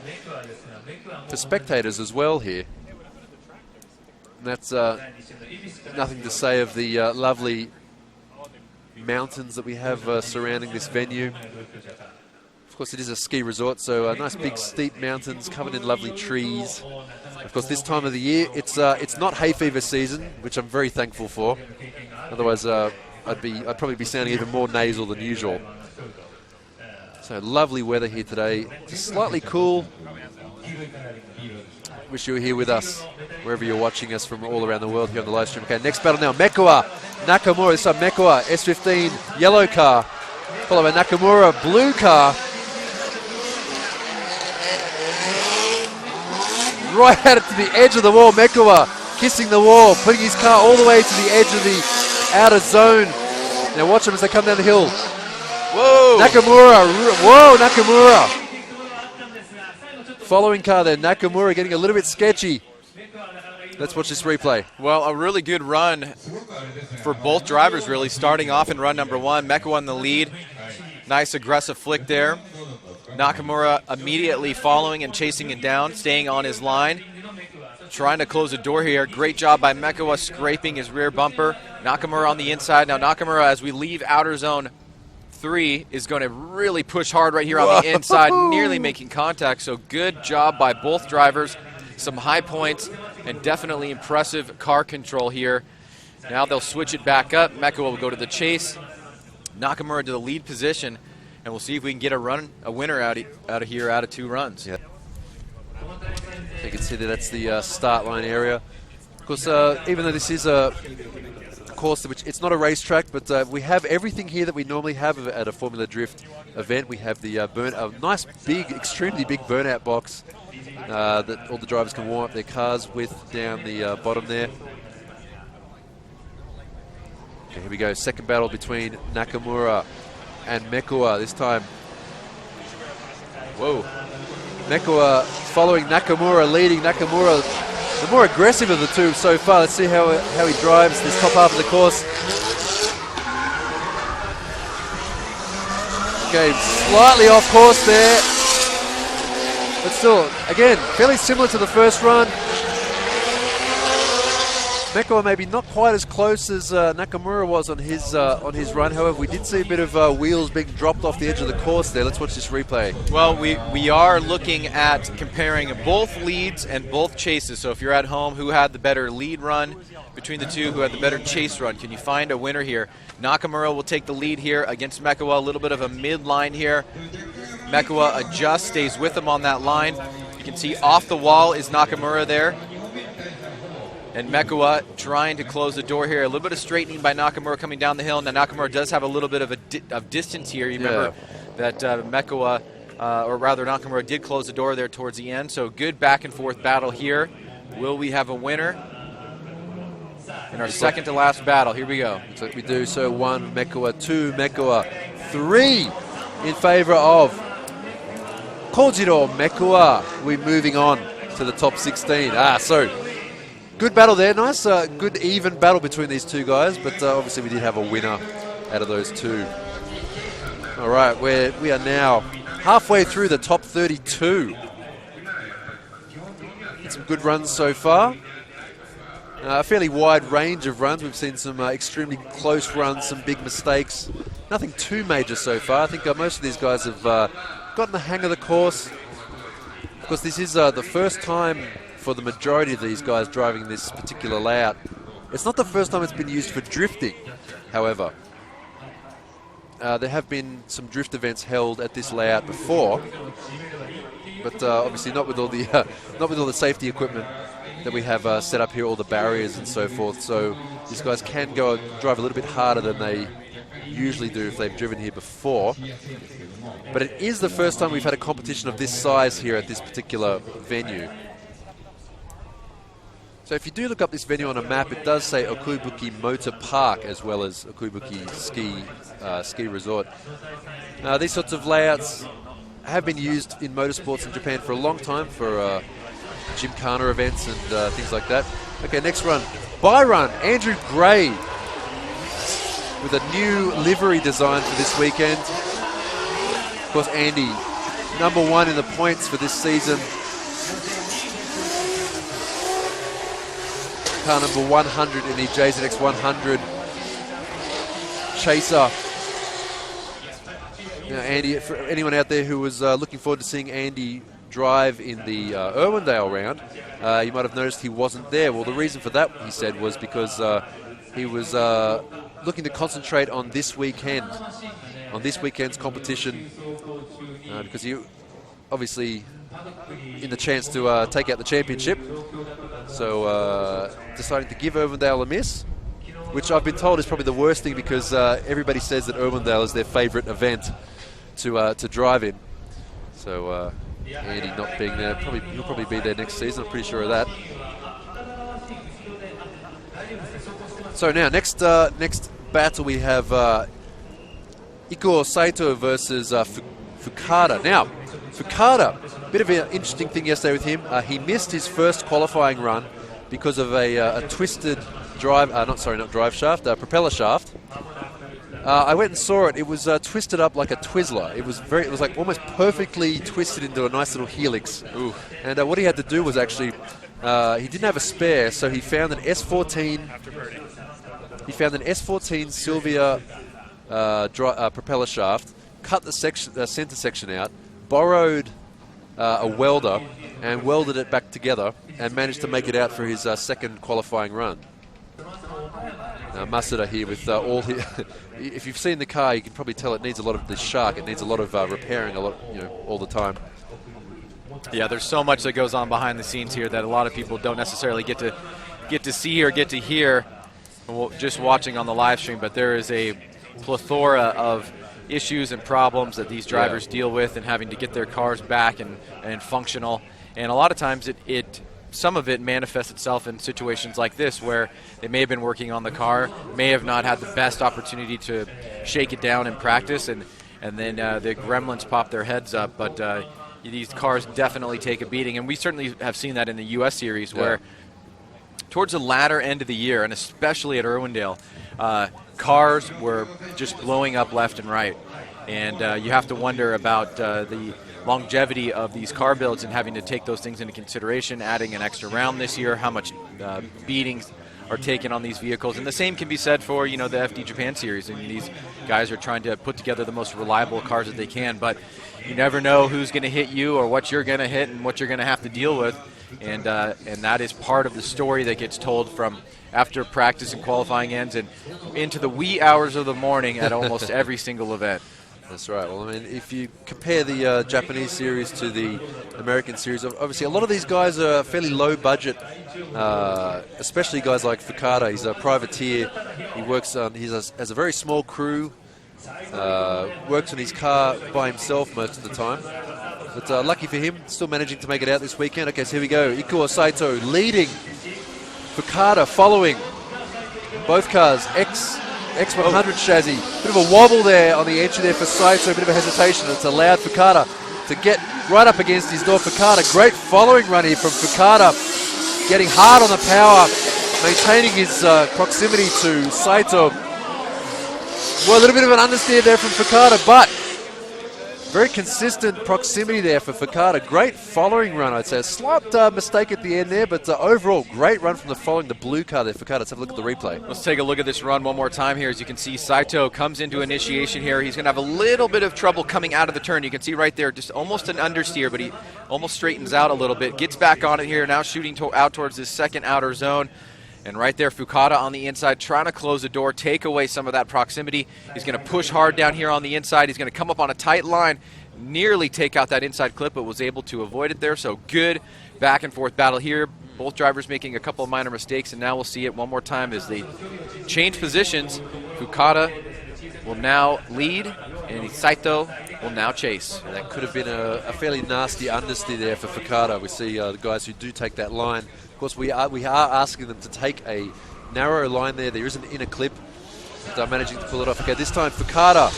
spectators as well here. And that's nothing to say of the lovely mountains that we have surrounding this venue. Of course, it is a ski resort, so nice big steep mountains covered in lovely trees. Of course, this time of the year, it's not hay fever season, which I'm very thankful for. Otherwise, I'd probably be sounding even more nasal than usual. So lovely weather here today. Just slightly cool. Wish you were here with us, wherever you're watching us from all around the world here on the live stream. Okay, next battle now, Mekawa Nakamura. This time Mekawa, S15, yellow car, followed by Nakamura, blue car. Right out to the edge of the wall, Mekawa kissing the wall, putting his car all the way to the edge of the outer zone. Now watch them as they come down the hill. Whoa! Nakamura, whoa, Nakamura. Following car there, Nakamura getting a little bit sketchy. Let's watch this replay. Well, a really good run for both drivers, really, starting off in run number 1. Mekawa in the lead. Nice aggressive flick there. Nakamura immediately following and chasing it down, staying on his line. Trying to close the door here. Great job by Mekawa scraping his rear bumper. Nakamura on the inside. Now Nakamura, as we leave outer zone 3, is going to really push hard right here on the inside, nearly making contact. So good job by both drivers. Some high points and definitely impressive car control here. Now they'll switch it back up. Mekawa will go to the chase. Nakamura to the lead position, and we'll see if we can get a winner out of here out of 2 runs. Yeah. You can see that's the start line area. Of course, even though this is a course which it's not a racetrack, but we have everything here that we normally have at a Formula Drift event. We have the a nice big, extremely big burnout box that all the drivers can warm up their cars with down the bottom there. Okay, here we go, second battle between Nakamura and Mekawa this time. Whoa. Mekawa following Nakamura, leading Nakamura, the more aggressive of the two so far. Let's see how he drives this top half of the course. Okay, slightly off course there. But still, again, fairly similar to the first run. Mekawa maybe not quite as close as Nakamura was on his run. However, we did see a bit of wheels being dropped off the edge of the course there. Let's watch this replay. Well, we are looking at comparing both leads and both chases. So if you're at home, who had the better lead run between the two, who had the better chase run? Can you find a winner here? Nakamura will take the lead here against Mekawa. A little bit of a mid-line here. Mekawa adjusts, stays with him on that line. You can see off the wall is Nakamura there. And Mekawa trying to close the door here. A little bit of straightening by Nakamura coming down the hill. Now Nakamura does have a little bit of distance here. You remember that Mekawa, or rather Nakamura, did close the door there towards the end. So good back and forth battle here. Will we have a winner in our second to last battle? Here we go. Looks like we do. So 1 Mekawa, 2 Mekawa, 3 in favor of Kojiro Mekawa. We're moving on to the top 16. So good battle there. Nice, good even battle between these two guys, but obviously we did have a winner out of those two. All right, we are now halfway through the top 32. Some good runs so far. A fairly wide range of runs. We've seen some extremely close runs, some big mistakes. Nothing too major so far. I think most of these guys have gotten the hang of the course. Of course, this is the first time for the majority of these guys driving this particular layout. It's not the first time it's been used for drifting, however. There have been some drift events held at this layout before, but obviously not with all the safety equipment that we have set up here, all the barriers and so forth. So these guys can go drive a little bit harder than they usually do if they've driven here before. But it is the first time we've had a competition of this size here at this particular venue. So if you do look up this venue on a map, it does say OKUIBUKI Motor Park as well as OKUIBUKI Ski Resort. These sorts of layouts have been used in motorsports in Japan for a long time for Gymkhana events and things like that. Okay, next run. By run, Andrew Gray with a new livery design for this weekend. Of course, Andy, #1 in the points for this season. Car number 100 in the JZX 100 Chaser. Now, Andy, for anyone out there who was looking forward to seeing Andy drive in the Irwindale round, you might have noticed he wasn't there. Well, the reason for that, he said, was because he was looking to concentrate on this weekend, on this weekend's competition, because he obviously in the chance to take out the championship. So deciding to give Irwindale a miss, which I've been told is probably the worst thing, because everybody says that Irwindale is their favourite event to drive in. So Andy not being there, he'll probably be there next season, I'm pretty sure of that. So now, next battle we have Ikuo Saito versus Fukada. Now, Fukada, bit of an interesting thing yesterday with him. He missed his first qualifying run because of a twisted propeller shaft. I went and saw it. It was twisted up like a Twizzler. It was like almost perfectly twisted into a nice little helix. Ooh. And what he had to do was actually, he didn't have a spare, so he found an S14. He found an S14 Sylvia propeller shaft, cut the center section out, borrowed a welder, and welded it back together, and managed to make it out for his second qualifying run. Masuda here with all his if you've seen the car, you can probably tell it needs a lot of this shark. It needs a lot of repairing, all the time. Yeah, there's so much that goes on behind the scenes here that a lot of people don't necessarily get to see or get to hear just watching on the live stream. But there is a plethora of issues and problems that these drivers deal with, and having to get their cars back and functional. And a lot of times some of it manifests itself in situations like this, where they may have been working on the car, may have not had the best opportunity to shake it down in practice, and then the gremlins pop their heads up. But these cars definitely take a beating, and we certainly have seen that in the U.S. Series, where towards the latter end of the year, and especially at Irwindale, cars were just blowing up left and right. And you have to wonder about the longevity of these car builds and having to take those things into consideration, adding an extra round this year, how much beatings are taken on these vehicles. And the same can be said for, the FD Japan Series. And these guys are trying to put together the most reliable cars that they can, but you never know who's going to hit you or what you're going to hit and what you're going to have to deal with. And that is part of the story that gets told from after practice and qualifying ends and into the wee hours of the morning at almost every single event. That's right. Well, I mean, if you compare the Japanese series to the American series, obviously a lot of these guys are fairly low budget, especially guys like Fukada. He's a privateer. He works on, has a very small crew, works on his car by himself most of the time. But lucky for him, still managing to make it out this weekend. Okay, so here we go. Ikuo Saito leading, Fukada following. Both cars, X100 chassis. Bit of a wobble there on the entry there for Saito, a bit of a hesitation. It's allowed Fukada to get right up against his door. Fukada, great following run here from Fukada, getting hard on the power, maintaining his proximity to Saito. Well, a little bit of an understeer there from Fukada, but Very consistent proximity there for Fukada. Great following run, I'd say. A slight mistake at the end there, but overall, great run from the blue car there. Fukada, let's have a look at the replay. Let's take a look at this run one more time here. As you can see, Saito comes into initiation here. He's going to have a little bit of trouble coming out of the turn. You can see right there, just almost an understeer, but he almost straightens out a little bit. Gets back on it here, now shooting out towards this second outer zone. And right there, Fukada on the inside, trying to close the door, take away some of that proximity. He's going to push hard down here on the inside. He's going to come up on a tight line, nearly take out that inside clip, but was able to avoid it there. So good back and forth battle here. Both drivers making a couple of minor mistakes, and now we'll see it one more time as they change positions. Fukada will now lead, and Saito will now chase. And that could have been a fairly nasty understeer there for Fukada. We see the guys who do take that line. Of course, we are asking them to take a narrow line there. There is an inner clip. They're managing to pull it off. Okay, this time Fukada,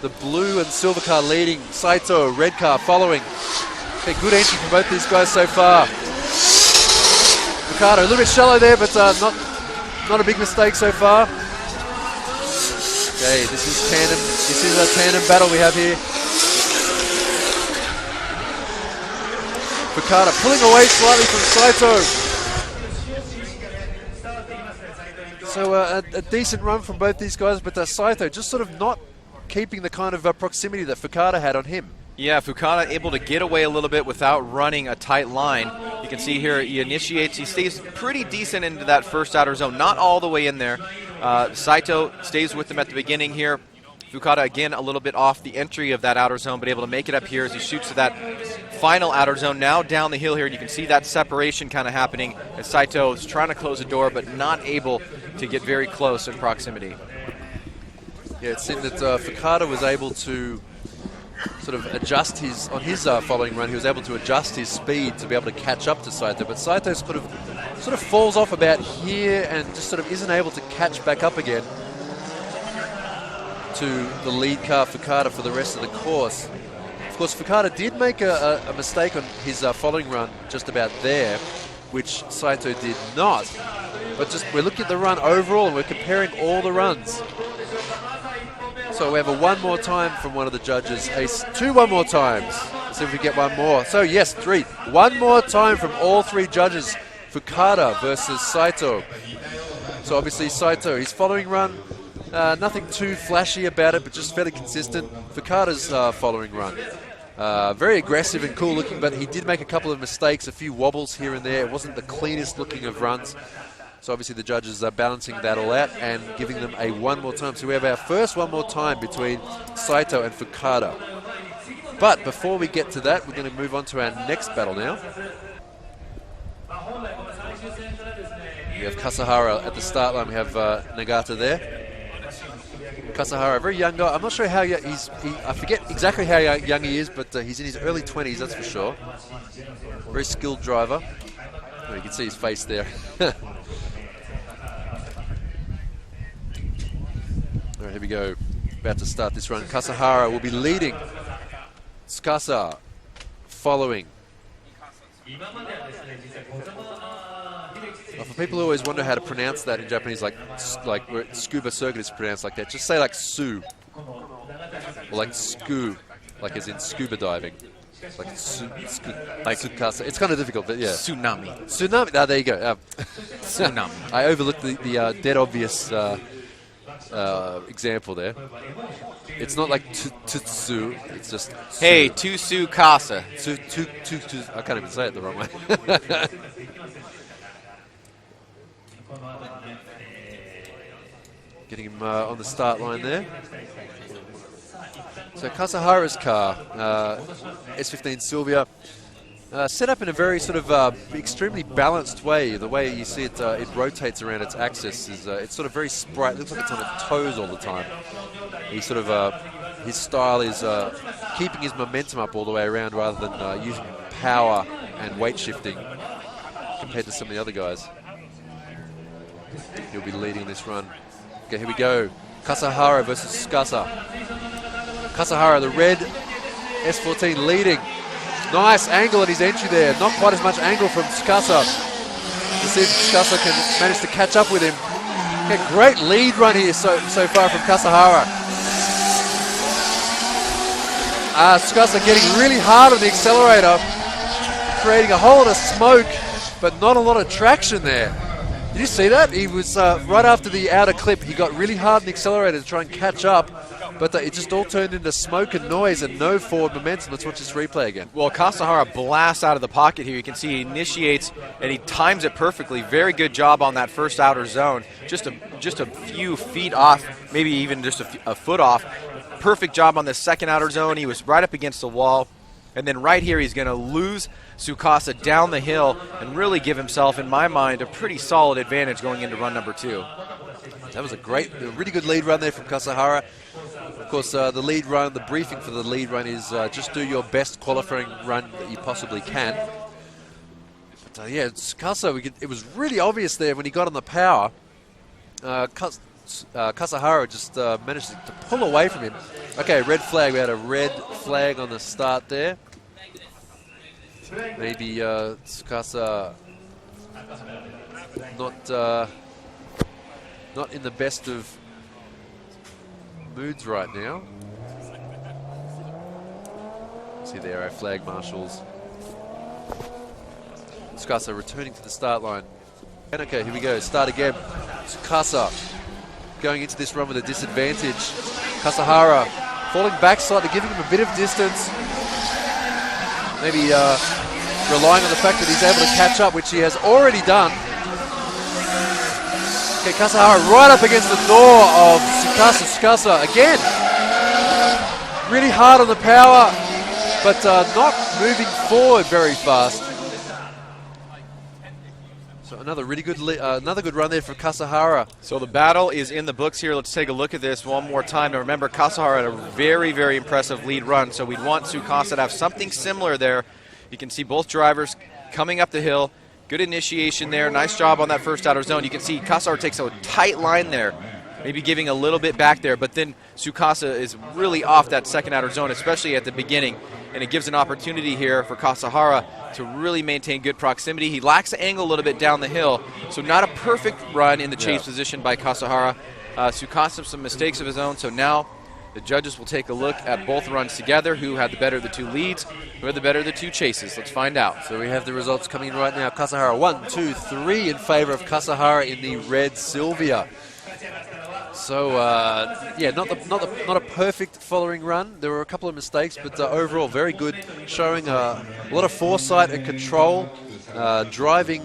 the blue and silver car leading. Saito, red car following. Okay, good entry from both these guys so far. Fukada, a little bit shallow there, but not a big mistake so far. Okay, this is tandem. This is a tandem battle we have here. Fukada pulling away slightly from Saito. So a decent run from both these guys, but Saito just sort of not keeping the kind of proximity that Fukada had on him. Yeah, Fukada able to get away a little bit without running a tight line. You can see here he initiates, he stays pretty decent into that first outer zone, not all the way in there. Saito stays with him at the beginning here. Fukada again a little bit off the entry of that outer zone, but able to make it up here as he shoots to that final outer zone. Now down the hill here, and you can see that separation kind of happening as Saito is trying to close the door, but not able to get very close in proximity. Yeah, it seemed that Fukada was able to sort of adjust his following run. He was able to adjust his speed to be able to catch up to Saito, but Saito sort of falls off about here and just sort of isn't able to catch back up again to the lead car Fukada for the rest of the course. Of course, Fukada did make a mistake on his following run just about there, which Saito did not. But just we're looking at the run overall and we're comparing all the runs. So we have a one more time from one of the judges. Two one more times. Let's see if we get one more. So yes, three. One more time from all three judges. Fukada versus Saito. So obviously Saito, his following run, nothing too flashy about it, but just fairly consistent. Fukada's following run, very aggressive and cool looking, but he did make a couple of mistakes, a few wobbles here and there. It wasn't the cleanest looking of runs. So obviously the judges are balancing that all out and giving them a one more time. So we have our first one more time between Saito and Fukada. But before we get to that, we're going to move on to our next battle now. We have Kasahara at the start line. We have Nagata there. Kasahara, a very young guy. I'm not sure how young I forget exactly how young he is, but he's in his early 20s, that's for sure. Very skilled driver. Oh, you can see his face there. All right, here we go. About to start this run. Kasahara will be leading. Tsukasa following. For people who always wonder how to pronounce that in Japanese, like where scuba circuit is pronounced like that, just say like su, or like sku, like as in scuba diving, like like Tsukasa. It's kind of difficult, but yeah. Tsunami. Tsunami. Ah, there you go. Tsunami. I overlooked the dead obvious example there. It's not like tutsu. It's just hey, Tusu Kasa. I can't even say it the wrong way. Getting him on the start line there. So Kasahara's car, S15 Silvia, set up in a very sort of extremely balanced way. The way you see it, it rotates around its axis is it's sort of very sprite. Looks like it's on its toes all the time. He sort of his style is keeping his momentum up all the way around rather than using power and weight shifting compared to some of the other guys. He'll be leading this run. Okay, here we go. Kasahara versus Tsukasa. Kasahara, the red S14 leading. Nice angle at his entry there. Not quite as much angle from Tsukasa. Let's see if Tsukasa can manage to catch up with him. Okay, great lead run here so far from Kasahara. Tsukasa getting really hard on the accelerator, creating a whole lot of smoke, but not a lot of traction there. Did you see that? He was right after the outer clip, he got really hard on the accelerator to try and catch up, but it just all turned into smoke and noise and no forward momentum. Let's watch this replay again. Well, Kasahara blasts out of the pocket here. You can see he initiates and he times it perfectly. Very good job on that first outer zone. Just a few feet off, maybe even just a foot off. Perfect job on the second outer zone. He was right up against the wall. And then right here, he's going to lose Tsukasa down the hill and really give himself, in my mind, a pretty solid advantage going into run number 2. That was a really good lead run there from Kasahara. Of course, the lead run, the briefing for the lead run is just do your best qualifying run that you possibly can. But yeah, Tsukasa, it was really obvious there when he got on the power. Kasahara just managed to pull away from him. Okay, red flag. We had a red flag on the start there. Maybe Tsukasa not in the best of moods right now. See the arrow flag marshals. Tsukasa returning to the start line. And okay, here we go. Start again. Tsukasa going into this run with a disadvantage. Kasahara falling back slightly, giving him a bit of distance. Maybe relying on the fact that he's able to catch up, which he has already done. Okay, Kasahara right up against the door of Tsukasa. Tsukasa again. Really hard on the power, but not moving forward very fast. So another really good, another good run there for Kasahara. So the battle is in the books here. Let's take a look at this one more time. Now remember, Kasahara had a very, very impressive lead run, so we'd want Tsukasa to have something similar there. You can see both drivers coming up the hill. Good initiation there. Nice job on that first outer zone. You can see Kasahara takes a tight line there, maybe giving a little bit back there, but then Tsukasa is really off that second outer zone, especially at the beginning, and it gives an opportunity here for Kasahara to really maintain good proximity. He lacks the angle a little bit down the hill, so not a perfect run in the chase position by Kasahara. Tsukasa some mistakes of his own, so now the judges will take a look at both runs together. Who had the better of the two leads? Who had the better of the two chases? Let's find out. So we have the results coming in right now. Kasahara 1, 2, 3 in favor of Kasahara in the red Sylvia. So yeah, not a perfect following run. There were a couple of mistakes, but overall very good, showing a lot of foresight and control, driving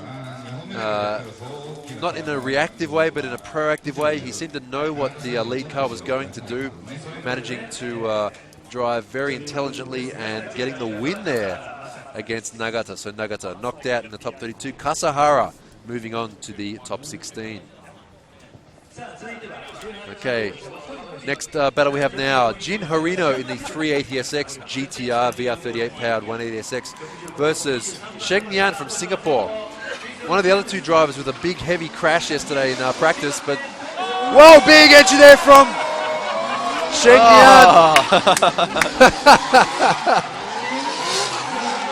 not in a reactive way, but in a proactive way. He seemed to know what the lead car was going to do, managing to drive very intelligently and getting the win there against Nagata. So Nagata knocked out in the top 32. Kasahara moving on to the top 16. Okay, next battle we have now, Jin Harino in the 380SX GTR VR38 powered 180SX versus Sheng Nian from Singapore. One of the other two drivers with a big heavy crash yesterday in practice, but whoa, big entry there from Sheng Nian.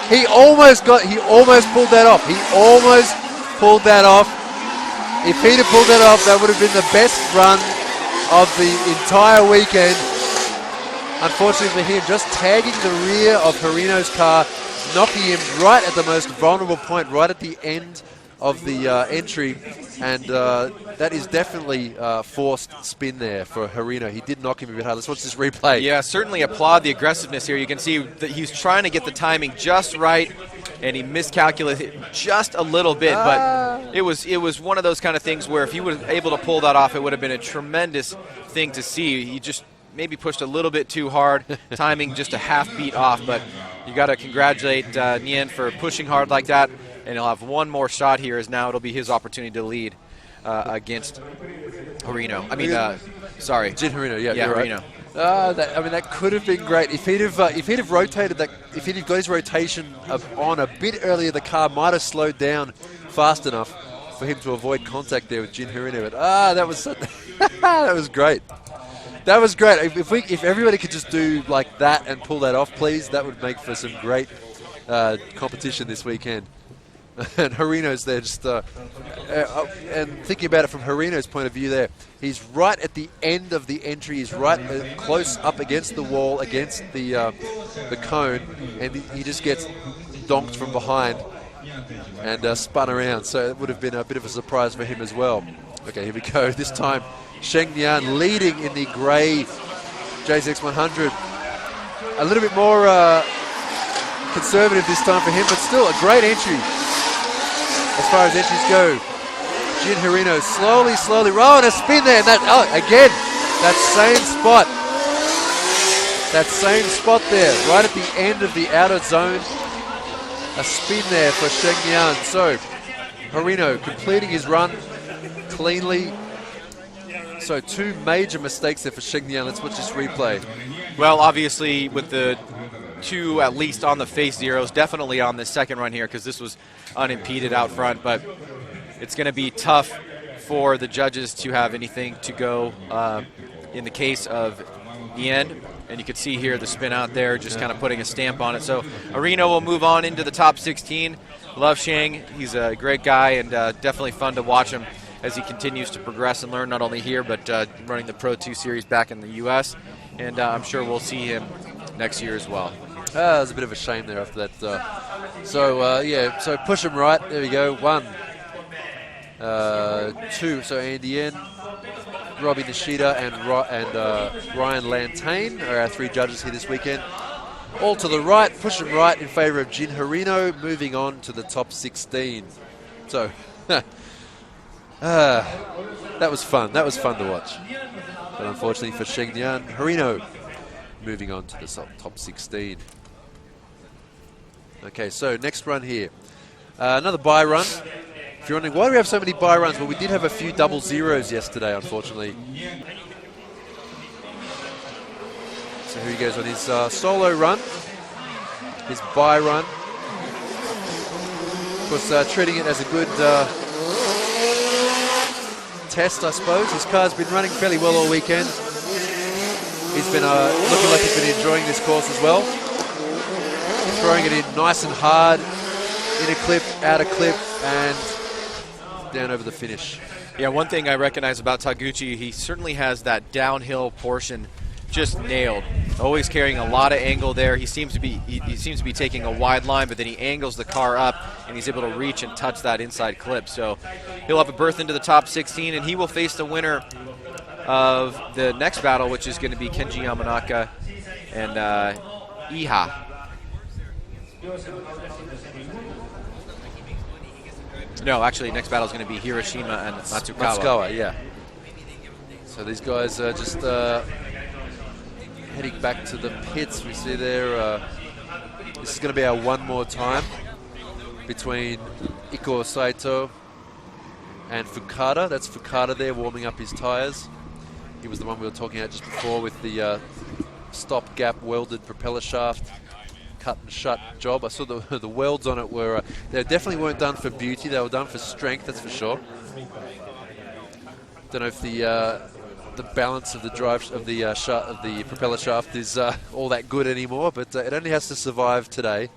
He almost pulled that off. He almost pulled that off. If he'd have pulled that off, that would have been the best run of the entire weekend. Unfortunately for him, just tagging the rear of Harino's car, knocking him right at the most vulnerable point, right at the end of the entry. And that is definitely forced spin there for Harino. He did knock him a bit hard. Let's watch this replay. Yeah, certainly applaud the aggressiveness here. You can see that he's trying to get the timing just right, and he miscalculated just a little bit, but it was one of those kind of things where if he was able to pull that off, it would have been a tremendous thing to see. He just maybe pushed a little bit too hard, timing just a half beat off, but you got to congratulate Nian for pushing hard like that, and he'll have one more shot here, as now it'll be his opportunity to lead against Harino. I mean, sorry. Jin Harino, yeah, Harino. Right. That could have been great if he'd have rotated that. If he'd have got his rotation on a bit earlier, the car might have slowed down fast enough for him to avoid contact there with Jin Harino. But that was that was great. That was great. If everybody could just do like that and pull that off, please, that would make for some great competition this weekend. And Harino's there just, and thinking about it from Harino's point of view there, he's right at the end of the entry. He's right close up against the wall, against the cone, and he just gets donked from behind and spun around. So it would have been a bit of a surprise for him as well. Okay, here we go. This time, Shenyang leading in the grey JZX 100. A little bit more conservative this time for him, but still a great entry. As far as entries go, Jin Harino slowly, oh, and a spin there, and again, that same spot there, right at the end of the outer zone, a spin there for Shenyang. So, Harino completing his run cleanly. So 2 major mistakes there for Shenyang. Let's watch this replay. Well, obviously, with the 2 at least on the face zeros, definitely on this second run here, because this was unimpeded out front, but it's going to be tough for the judges to have anything to go in the case of Yen. And you can see here the spin out there, just kind of putting a stamp on it. So Harino will move on into the top 16. Love Shang. He's a great guy, and definitely fun to watch him as he continues to progress and learn, not only here, but running the Pro 2 Series back in the U.S. And I'm sure we'll see him next year as well. There's a bit of a shame there after that. So push him right. There we go. 1, 2. So Andy Yen, Robbie Nishida, and Ryan Lantane are our 3 judges here this weekend. All to the right. Push him right in favour of Jin Harino, moving on to the top 16. So that was fun. That was fun to watch. But unfortunately for Shenyang, Harino moving on to the top 16. Okay, so next run here. Another bye run. If you're wondering, why do we have so many bye runs? Well, we did have a few double zeros yesterday, unfortunately. So here he goes on his solo run, his bye run. Of course, treating it as a good test, I suppose. His car's been running fairly well all weekend. He's been looking like he's been enjoying this course as well. Throwing it in nice and hard, in a clip, out of clip, and down over the finish. Yeah, one thing I recognize about Taguchi, he certainly has that downhill portion just nailed. Always carrying a lot of angle there. He seems to be taking a wide line, but then he angles the car up, and he's able to reach and touch that inside clip. So he'll have a berth into the top 16, and he will face the winner of the next battle, which is going to be Kenji Yamanaka and Iha. No, actually, next battle is going to be Hiroshima and Matsukawa. Matsukawa, yeah. So these guys are just heading back to the pits. We see there, this is going to be our one more time between Iko Saito and Fukada. That's Fukada there warming up his tires. He was the one we were talking about just before with the stop-gap welded propeller shaft cut and shut job. I saw the welds on it were they definitely weren't done for beauty. They were done for strength, that's for sure. Don't know if the balance of the drive of the propeller shaft is all that good anymore, but it only has to survive today.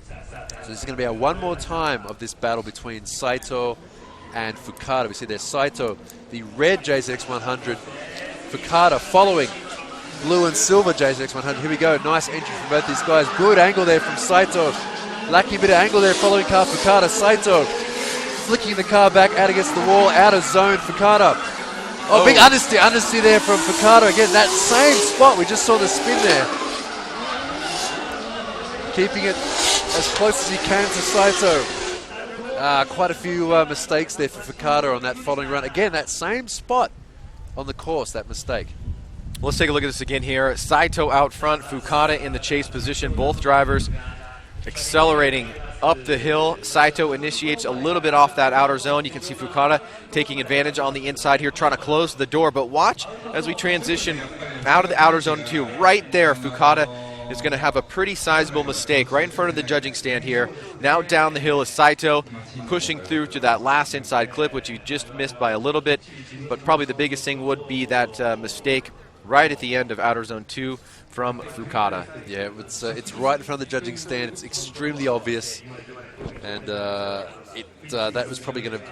So this is going to be our one more time of this battle between Saito and Fukada. We see there Saito, the red JZX 100, Fukada following blue and silver JZX 100. Here we go, nice entry from both these guys. Good angle there from Saito. Lucky bit of angle there following car Fukada. Saito flicking the car back out against the wall, out of zone. Fukada. Oh, big understeer there from Fukada. Again, that same spot. We just saw the spin there. Keeping it as close as he can to Saito. Quite a few mistakes there for Fukada on that following run. Again, that same spot on the course, that mistake. Let's take a look at this again here. Saito out front, Fukada in the chase position. Both drivers accelerating up the hill. Saito initiates a little bit off that outer zone. You can see Fukada taking advantage on the inside here, trying to close the door. But watch as we transition out of the outer zone to right there. Fukada is going to have a pretty sizable mistake right in front of the judging stand here. Now down the hill is Saito pushing through to that last inside clip, which he just missed by a little bit. But probably the biggest thing would be that mistake right at the end of outer zone 2 from Fukada. Yeah, it's right in front of the judging stand. It's extremely obvious, and that was probably going to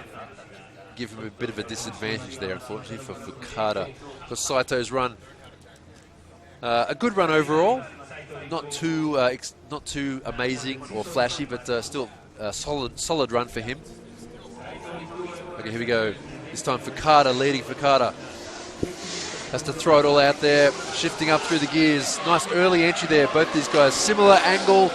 give him a bit of a disadvantage there, unfortunately, for Fukada. For Saito's run, a good run overall. Not too amazing or flashy, but still a solid run for him. Okay, here we go. This time Fukada leading. Fukada has to throw it all out there, shifting up through the gears. Nice early entry there. Both these guys, similar angle.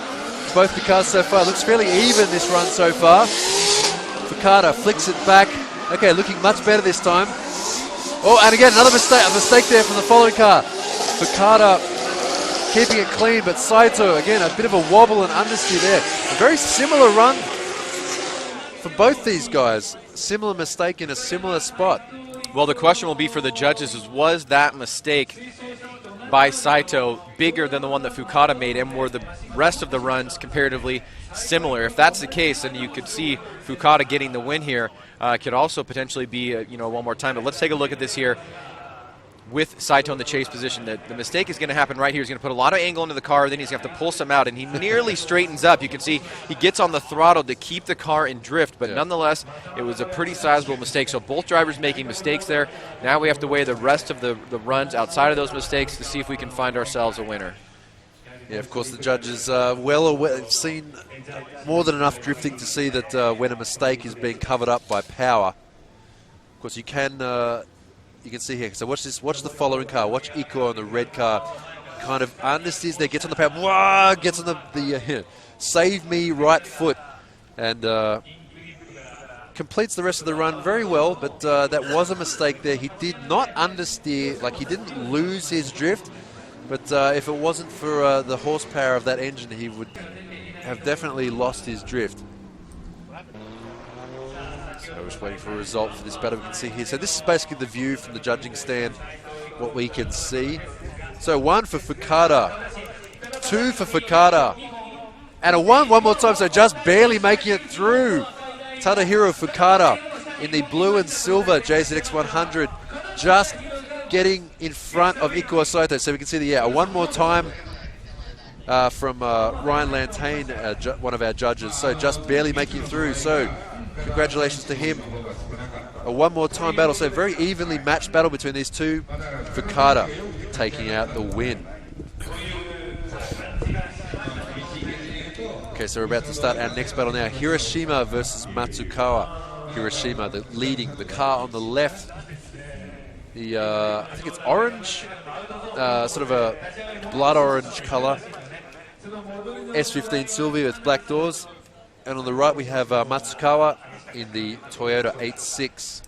Both the cars so far. Looks fairly even this run so far. Fukada flicks it back. Okay, looking much better this time. Oh, and again, another mistake. A mistake there from the following car. Fukada keeping it clean, but Saito, again, a bit of a wobble and understeer there. A very similar run for both these guys. Similar mistake in a similar spot. Well, the question will be for the judges is, was that mistake by Saito bigger than the one that Fukada made, and were the rest of the runs comparatively similar? If that's the case, then you could see Fukada getting the win here. Could also potentially be, one more time. But let's take a look at this here with Saito in the chase position. The mistake is going to happen right here. He's going to put a lot of angle into the car, then he's going to have to pull some out, and he nearly straightens up. You can see he gets on the throttle to keep the car in drift, but nonetheless, it was a pretty sizable mistake. So both drivers making mistakes there. Now we have to weigh the rest of the runs outside of those mistakes to see if we can find ourselves a winner. Yeah, of course, the judges seen more than enough drifting to see that when a mistake is being covered up by power. Of course, you can see here. So watch this. Watch the following car. Watch Iko on the red car. Kind of understeers there. Gets on the power. Wah, gets on the save me right foot, and completes the rest of the run very well. But that was a mistake there. He did not understeer. Like, he didn't lose his drift. But if it wasn't for the horsepower of that engine, he would have definitely lost his drift. So we're just waiting for a result for this battle. We can see here. So this is basically the view from the judging stand, what we can see. So 1 for Fukada, 2 for Fukada, and a 1 more time. So just barely making it through. Tadahiro Fukada in the blue and silver JZX 100, just getting in front of Ikuo Saito. So we can see a 1 more time from Ryan Lantane, one of our judges. So just barely making through. So congratulations to him. A 1 more time battle. So very evenly matched battle between these two. Fukada taking out the win. Okay, so we're about to start our next battle now. Hiroshima versus Matsukawa. Hiroshima, leading the car on the left. I think it's orange, sort of a blood orange color. S15 Sylvia with black doors. And on the right we have Matsukawa in the Toyota 86.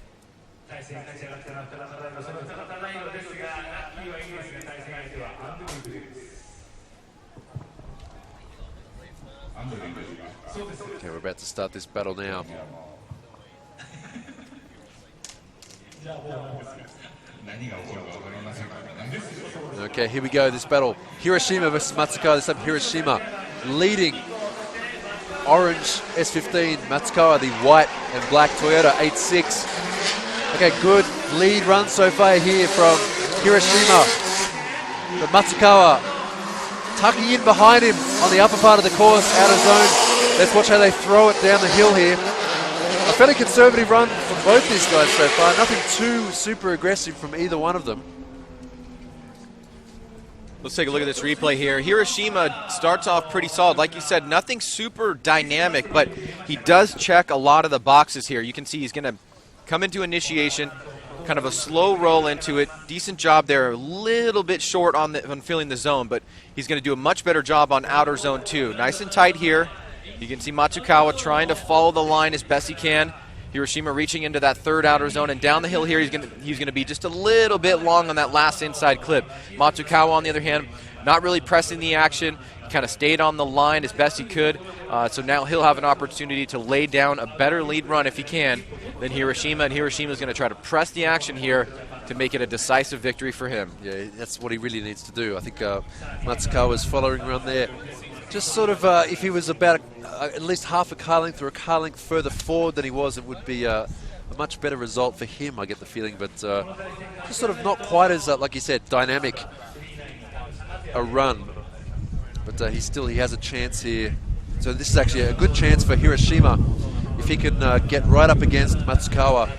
Okay, we're about to start this battle now. Okay, here we go, this battle. Hiroshima versus Matsukawa. This time Hiroshima leading. Orange S15, Matsukawa the white and black Toyota 86. Okay, good lead run so far here from Hiroshima. But Matsukawa tucking in behind him on the upper part of the course, out of zone. Let's watch how they throw it down the hill here. A fairly conservative run from both these guys so far. Nothing too super aggressive from either one of them. Let's take a look at this replay here. Hiroshima starts off pretty solid. Like you said, nothing super dynamic, but he does check a lot of the boxes here. You can see he's going to come into initiation, kind of a slow roll into it. Decent job there. A little bit short on filling the zone, but he's going to do a much better job on outer zone 2. Nice and tight here. You can see Matsukawa trying to follow the line as best he can. Hiroshima reaching into that third outer zone, and down the hill here he's going to be just a little bit long on that last inside clip. Matsukawa, on the other hand, not really pressing the action. He kind of stayed on the line as best he could. So now he'll have an opportunity to lay down a better lead run if he can than Hiroshima, and Hiroshima's going to try to press the action here to make it a decisive victory for him. Yeah, that's what he really needs to do. I think Matsukawa's following around there. Just sort of, if he was about at least half a car length or a car length further forward than he was, it would be much better result for him, I get the feeling, but just sort of not quite as, like you said, dynamic a run. But he has a chance here. So this is actually a good chance for Hiroshima. If he can get right up against Matsukawa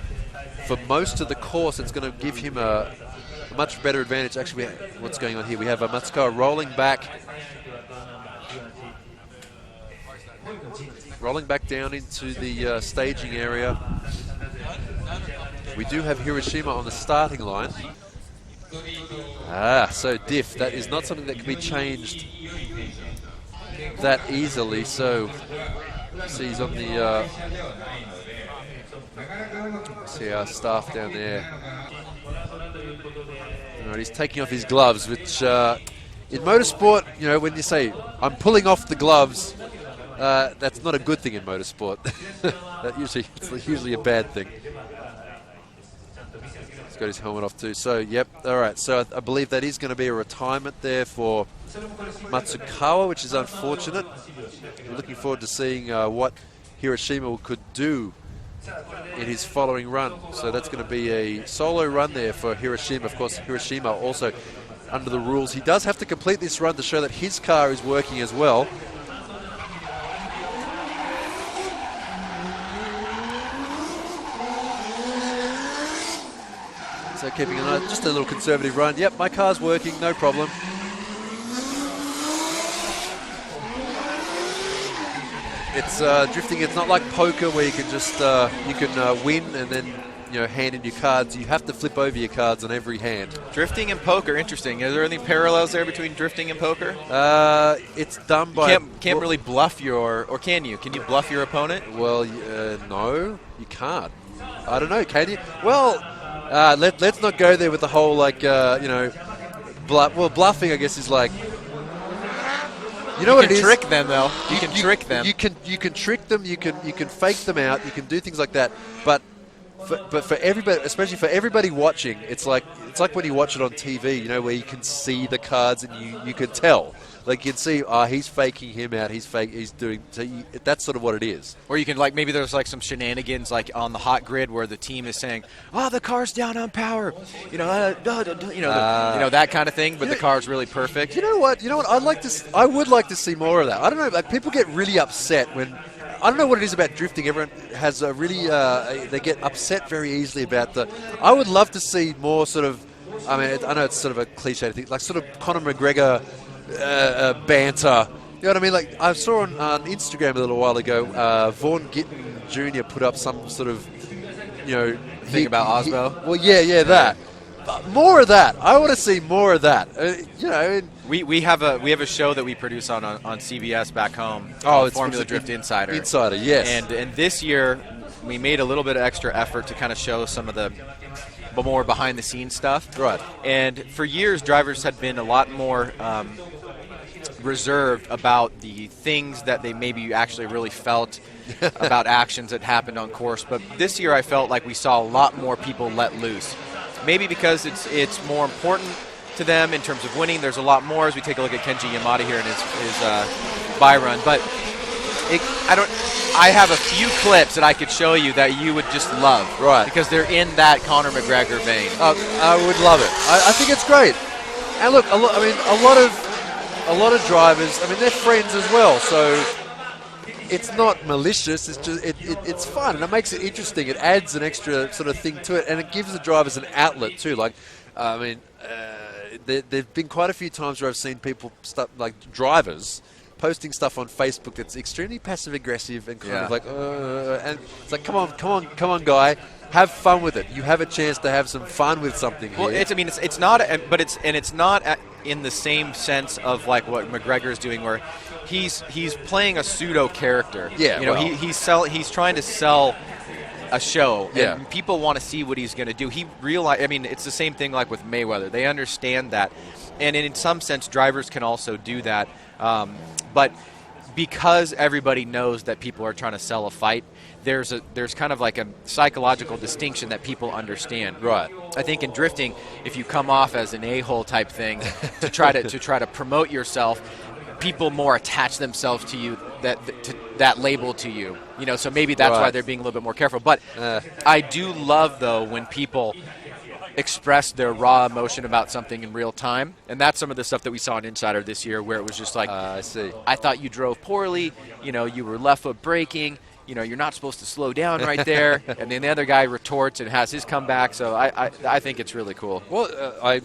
for most of the course, it's going to give him a much better advantage. Actually, what's going on here? We have Matsukawa rolling back down into the staging area. We do have Hiroshima on the starting line. So diff, that is not something that can be changed that easily. So see, he's on the see our staff down there. All right, he's taking off his gloves, which in motorsport, you know, when you say I'm pulling off the gloves, that's not a good thing in motorsport. It's usually a bad thing. He's got his helmet off too. So, yep, all right. So I believe that is going to be a retirement there for Matsukawa, which is unfortunate. We're looking forward to seeing what Hiroshima could do in his following run. So that's going to be a solo run there for Hiroshima. Of course, Hiroshima also under the rules. He does have to complete this run to show that his car is working as well. So keeping just a little conservative run. Yep, my car's working, no problem. It's drifting. It's not like poker where you can just win and then hand in your cards. You have to flip over your cards on every hand. Drifting and poker, interesting. Are there any parallels there between drifting and poker? It's done by. Can't really bluff or can you? Can you bluff your opponent? Well, no, you can't. I don't know. Can you? Well, let's not go there with the whole bluffing. I guess is like. You know what it is? You can trick them, though. You can trick them. You can trick them. You can fake them out. You can do things like that. But for everybody, especially for everybody watching, it's like when you watch it on TV. Where you can see the cards and you can tell. Like you can see, he's faking him out. He's doing. So that's sort of what it is. Or you can maybe there's some shenanigans on the hot grid where the team is saying, the car's down on power, that kind of thing. But the car's really perfect. You know what? I would like to see more of that. I don't know. People get really upset when. I don't know what it is about drifting. Everyone has a really. They get upset very easily about the. I would love to see more sort of. I mean, I know it's sort of a cliche thing, like sort of Conor McGregor. Banter, you know what I mean? Like I saw on Instagram a little while ago, Vaughn Gittin Jr. put up some sort of, thing about Osbo. That. More of that. I want to see more of that. We have a show that we produce on CBS back home. It's Formula Drift Insider. Insider, yes. And this year we made a little bit of extra effort to kind of show some of the more behind the scenes stuff. Right. And for years, drivers had been a lot more reserved about the things that they maybe actually really felt about actions that happened on course. But this year I felt like we saw a lot more people let loose. Maybe because it's more important to them in terms of winning. There's a lot more as we take a look at Kenji Yamada here in his bye run. But I have a few clips that I could show you that you would just love. Right. Because they're in that Conor McGregor vein. I would love it. I think it's great. And look, a lot of drivers, they're friends as well, so it's not malicious. It's just it's fun and it makes it interesting. It adds an extra sort of thing to it, and it gives the drivers an outlet too. There've been quite a few times where I've seen people drivers posting stuff on Facebook that's extremely passive aggressive and kind of and it's like, come on, guy. Have fun with it. You have a chance to have some fun with something here. Well, it's not, but it's not in the same sense of like what McGregor is doing, where he's playing a pseudo character. Yeah, he's trying to sell a show, yeah. And people want to see what he's going to do. It's the same thing like with Mayweather. They understand that, and in some sense, drivers can also do that. But because everybody knows that people are trying to sell a fight, there's kind of like a psychological distinction that people understand. Right. I think in drifting, if you come off as an a-hole type thing to try to promote yourself, people more attach themselves to you, that label to you. You know, so maybe that's why they're being a little bit more careful. But I do love, though, when people express their raw emotion about something in real time, and that's some of the stuff that we saw in Insider this year, where it was just like, I see. I thought you drove poorly, you know, you were left foot braking, you know, you're not supposed to slow down right there, and then the other guy retorts and has his comeback, so I think it's really cool. Well, I'd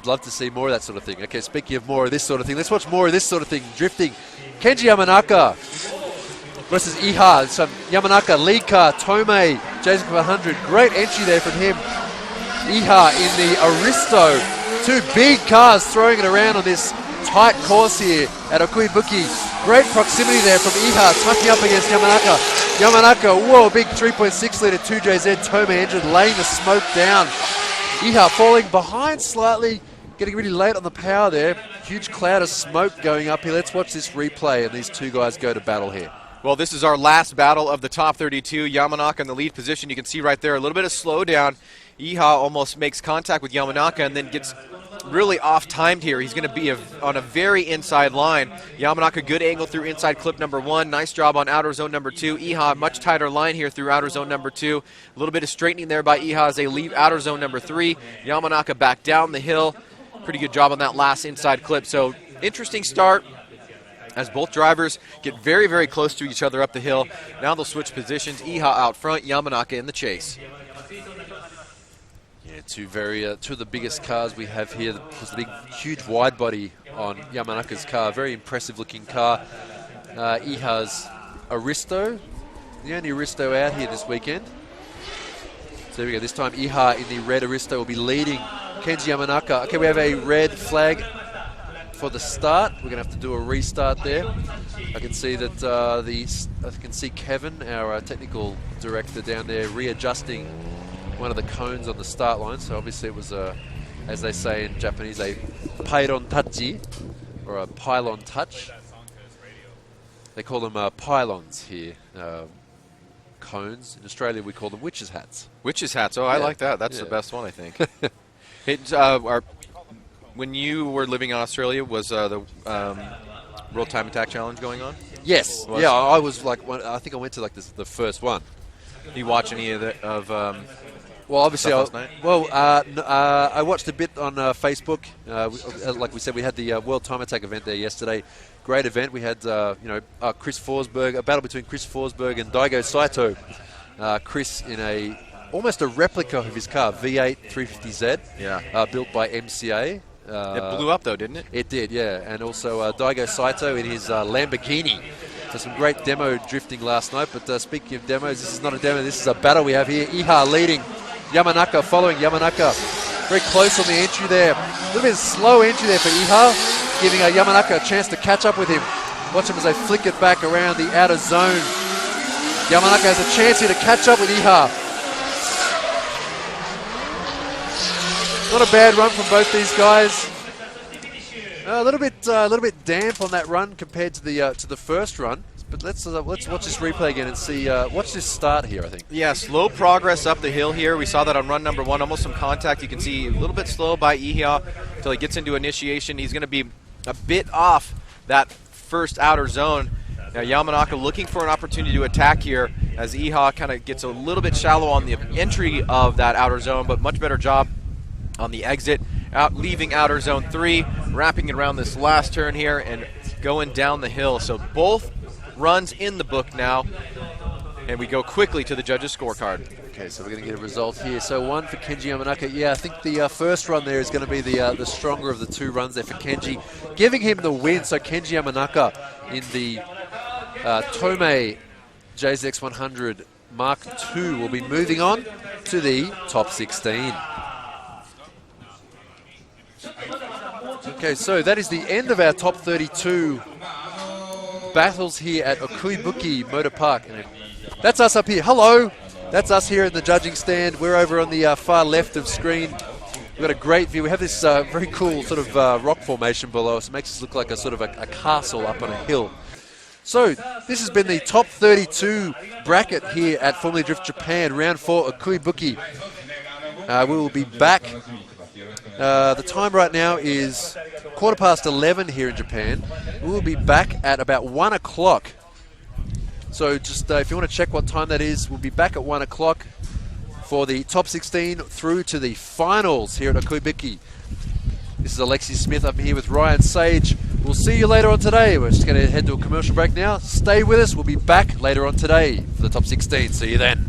love to see more of that sort of thing. Okay, speaking of more of this sort of thing, let's watch more of this sort of thing. Drifting. Kenji Yamanaka versus Iha. Some Yamanaka lead car, Tomei, JZ100. Great entry there from him. Iha in the Aristo. Two big cars throwing it around on this tight course here at OKUIBUKI. Great proximity there from Iha, tucking up against Yamanaka. Yamanaka, whoa, big 3.6 litre 2JZ Tomei engine, laying the smoke down. Iha falling behind slightly, getting really late on the power there. Huge cloud of smoke going up here. Let's watch this replay and these two guys go to battle here. Well, this is our last battle of the top 32. Yamanaka in the lead position. You can see right there a little bit of slowdown. Iha almost makes contact with Yamanaka and then gets really off-timed here. He's going to be on a very inside line. Yamanaka, good angle through inside clip number 1. Nice job on outer zone number 2. Iha, much tighter line here through outer zone number 2. A little bit of straightening there by Iha as they leave outer zone number 3. Yamanaka back down the hill. Pretty good job on that last inside clip. So, interesting start as both drivers get very, very close to each other up the hill. Now they'll switch positions. Iha out front, Yamanaka in the chase. Yeah, two of the biggest cars we have here. There's the big, huge wide body on Yamanaka's car. Very impressive looking car. Iha's Aristo, the only Aristo out here this weekend. So there we go. This time Iha in the red Aristo will be leading Kenji Yamanaka. Okay, we have a red flag for the start. We're going to have to do a restart there. I can see that I can see Kevin, our technical director down there, readjusting one of the cones on the start line. So obviously it was as they say in Japanese, a pylon tachi, or a pylon touch. They call them pylons here. Cones. In Australia we call them witches' hats. Witches' hats. Oh, I like that. That's the best one, I think. When you were living in Australia, was the World Time Attack Challenge going on? Yes. Yeah, I was like, I think I went to like the first one. Did you watch any of well, obviously, last night? I watched a bit on Facebook. Like we said, we had the World Time Attack event there yesterday. Great event. We had Chris Forsberg, a battle between Chris Forsberg and Daigo Saito. Chris in almost a replica of his car, V8 350Z, built by MCA. It blew up though, didn't it? It did, yeah. And also Daigo Saito in his Lamborghini. So some great demo drifting last night. But speaking of demos, this is not a demo. This is a battle we have here. Iha leading. Yamanaka following. Yamanaka very close on the entry there. A little bit of slow entry there for Iha, giving Yamanaka a chance to catch up with him. Watch him as they flick it back around the outer zone. Yamanaka has a chance here to catch up with Iha. Not a bad run from both these guys. A little bit damp on that run compared to the first run. But let's watch this replay again and see. Watch this start here, I think. Yeah, slow progress up the hill here. We saw that on run number 1, almost some contact. You can see a little bit slow by Iha until he gets into initiation. He's going to be a bit off that first outer zone. Now Yamanaka looking for an opportunity to attack here as Iha kind of gets a little bit shallow on the entry of that outer zone, but much better job on the exit, leaving outer zone 3, wrapping it around this last turn here and going down the hill. So both runs in the book now, and we go quickly to the judges' scorecard. Okay, so we're going to get a result here. So one for Kenji Yamanaka. Yeah, I think the first run there is going to be the stronger of the two runs there for Kenji, giving him the win. So Kenji Yamanaka in the Tomei JZX100 Mark II will be moving on to the top 16. Okay, so that is the end of our top 32 battles here at OKUIBUKI Motor Park. And that's us up here. Hello! That's us here in the judging stand. We're over on the far left of screen. We've got a great view. We have this very cool sort of rock formation below us. It makes us look like a sort of a castle up on a hill. So this has been the top 32 bracket here at Formula Drift Japan, round 4 OKUIBUKI. We will be back. The time right now is 11:15 here in Japan. We'll be back at about 1 o'clock. So just if you want to check what time that is, we'll be back at 1 o'clock for the top 16 through to the finals here at OKUIBUKI. This is Alexi Smith. I'm here with Ryan Sage. We'll see you later on today. We're just going to head to a commercial break now. Stay with us. We'll be back later on today for the top 16. See you then.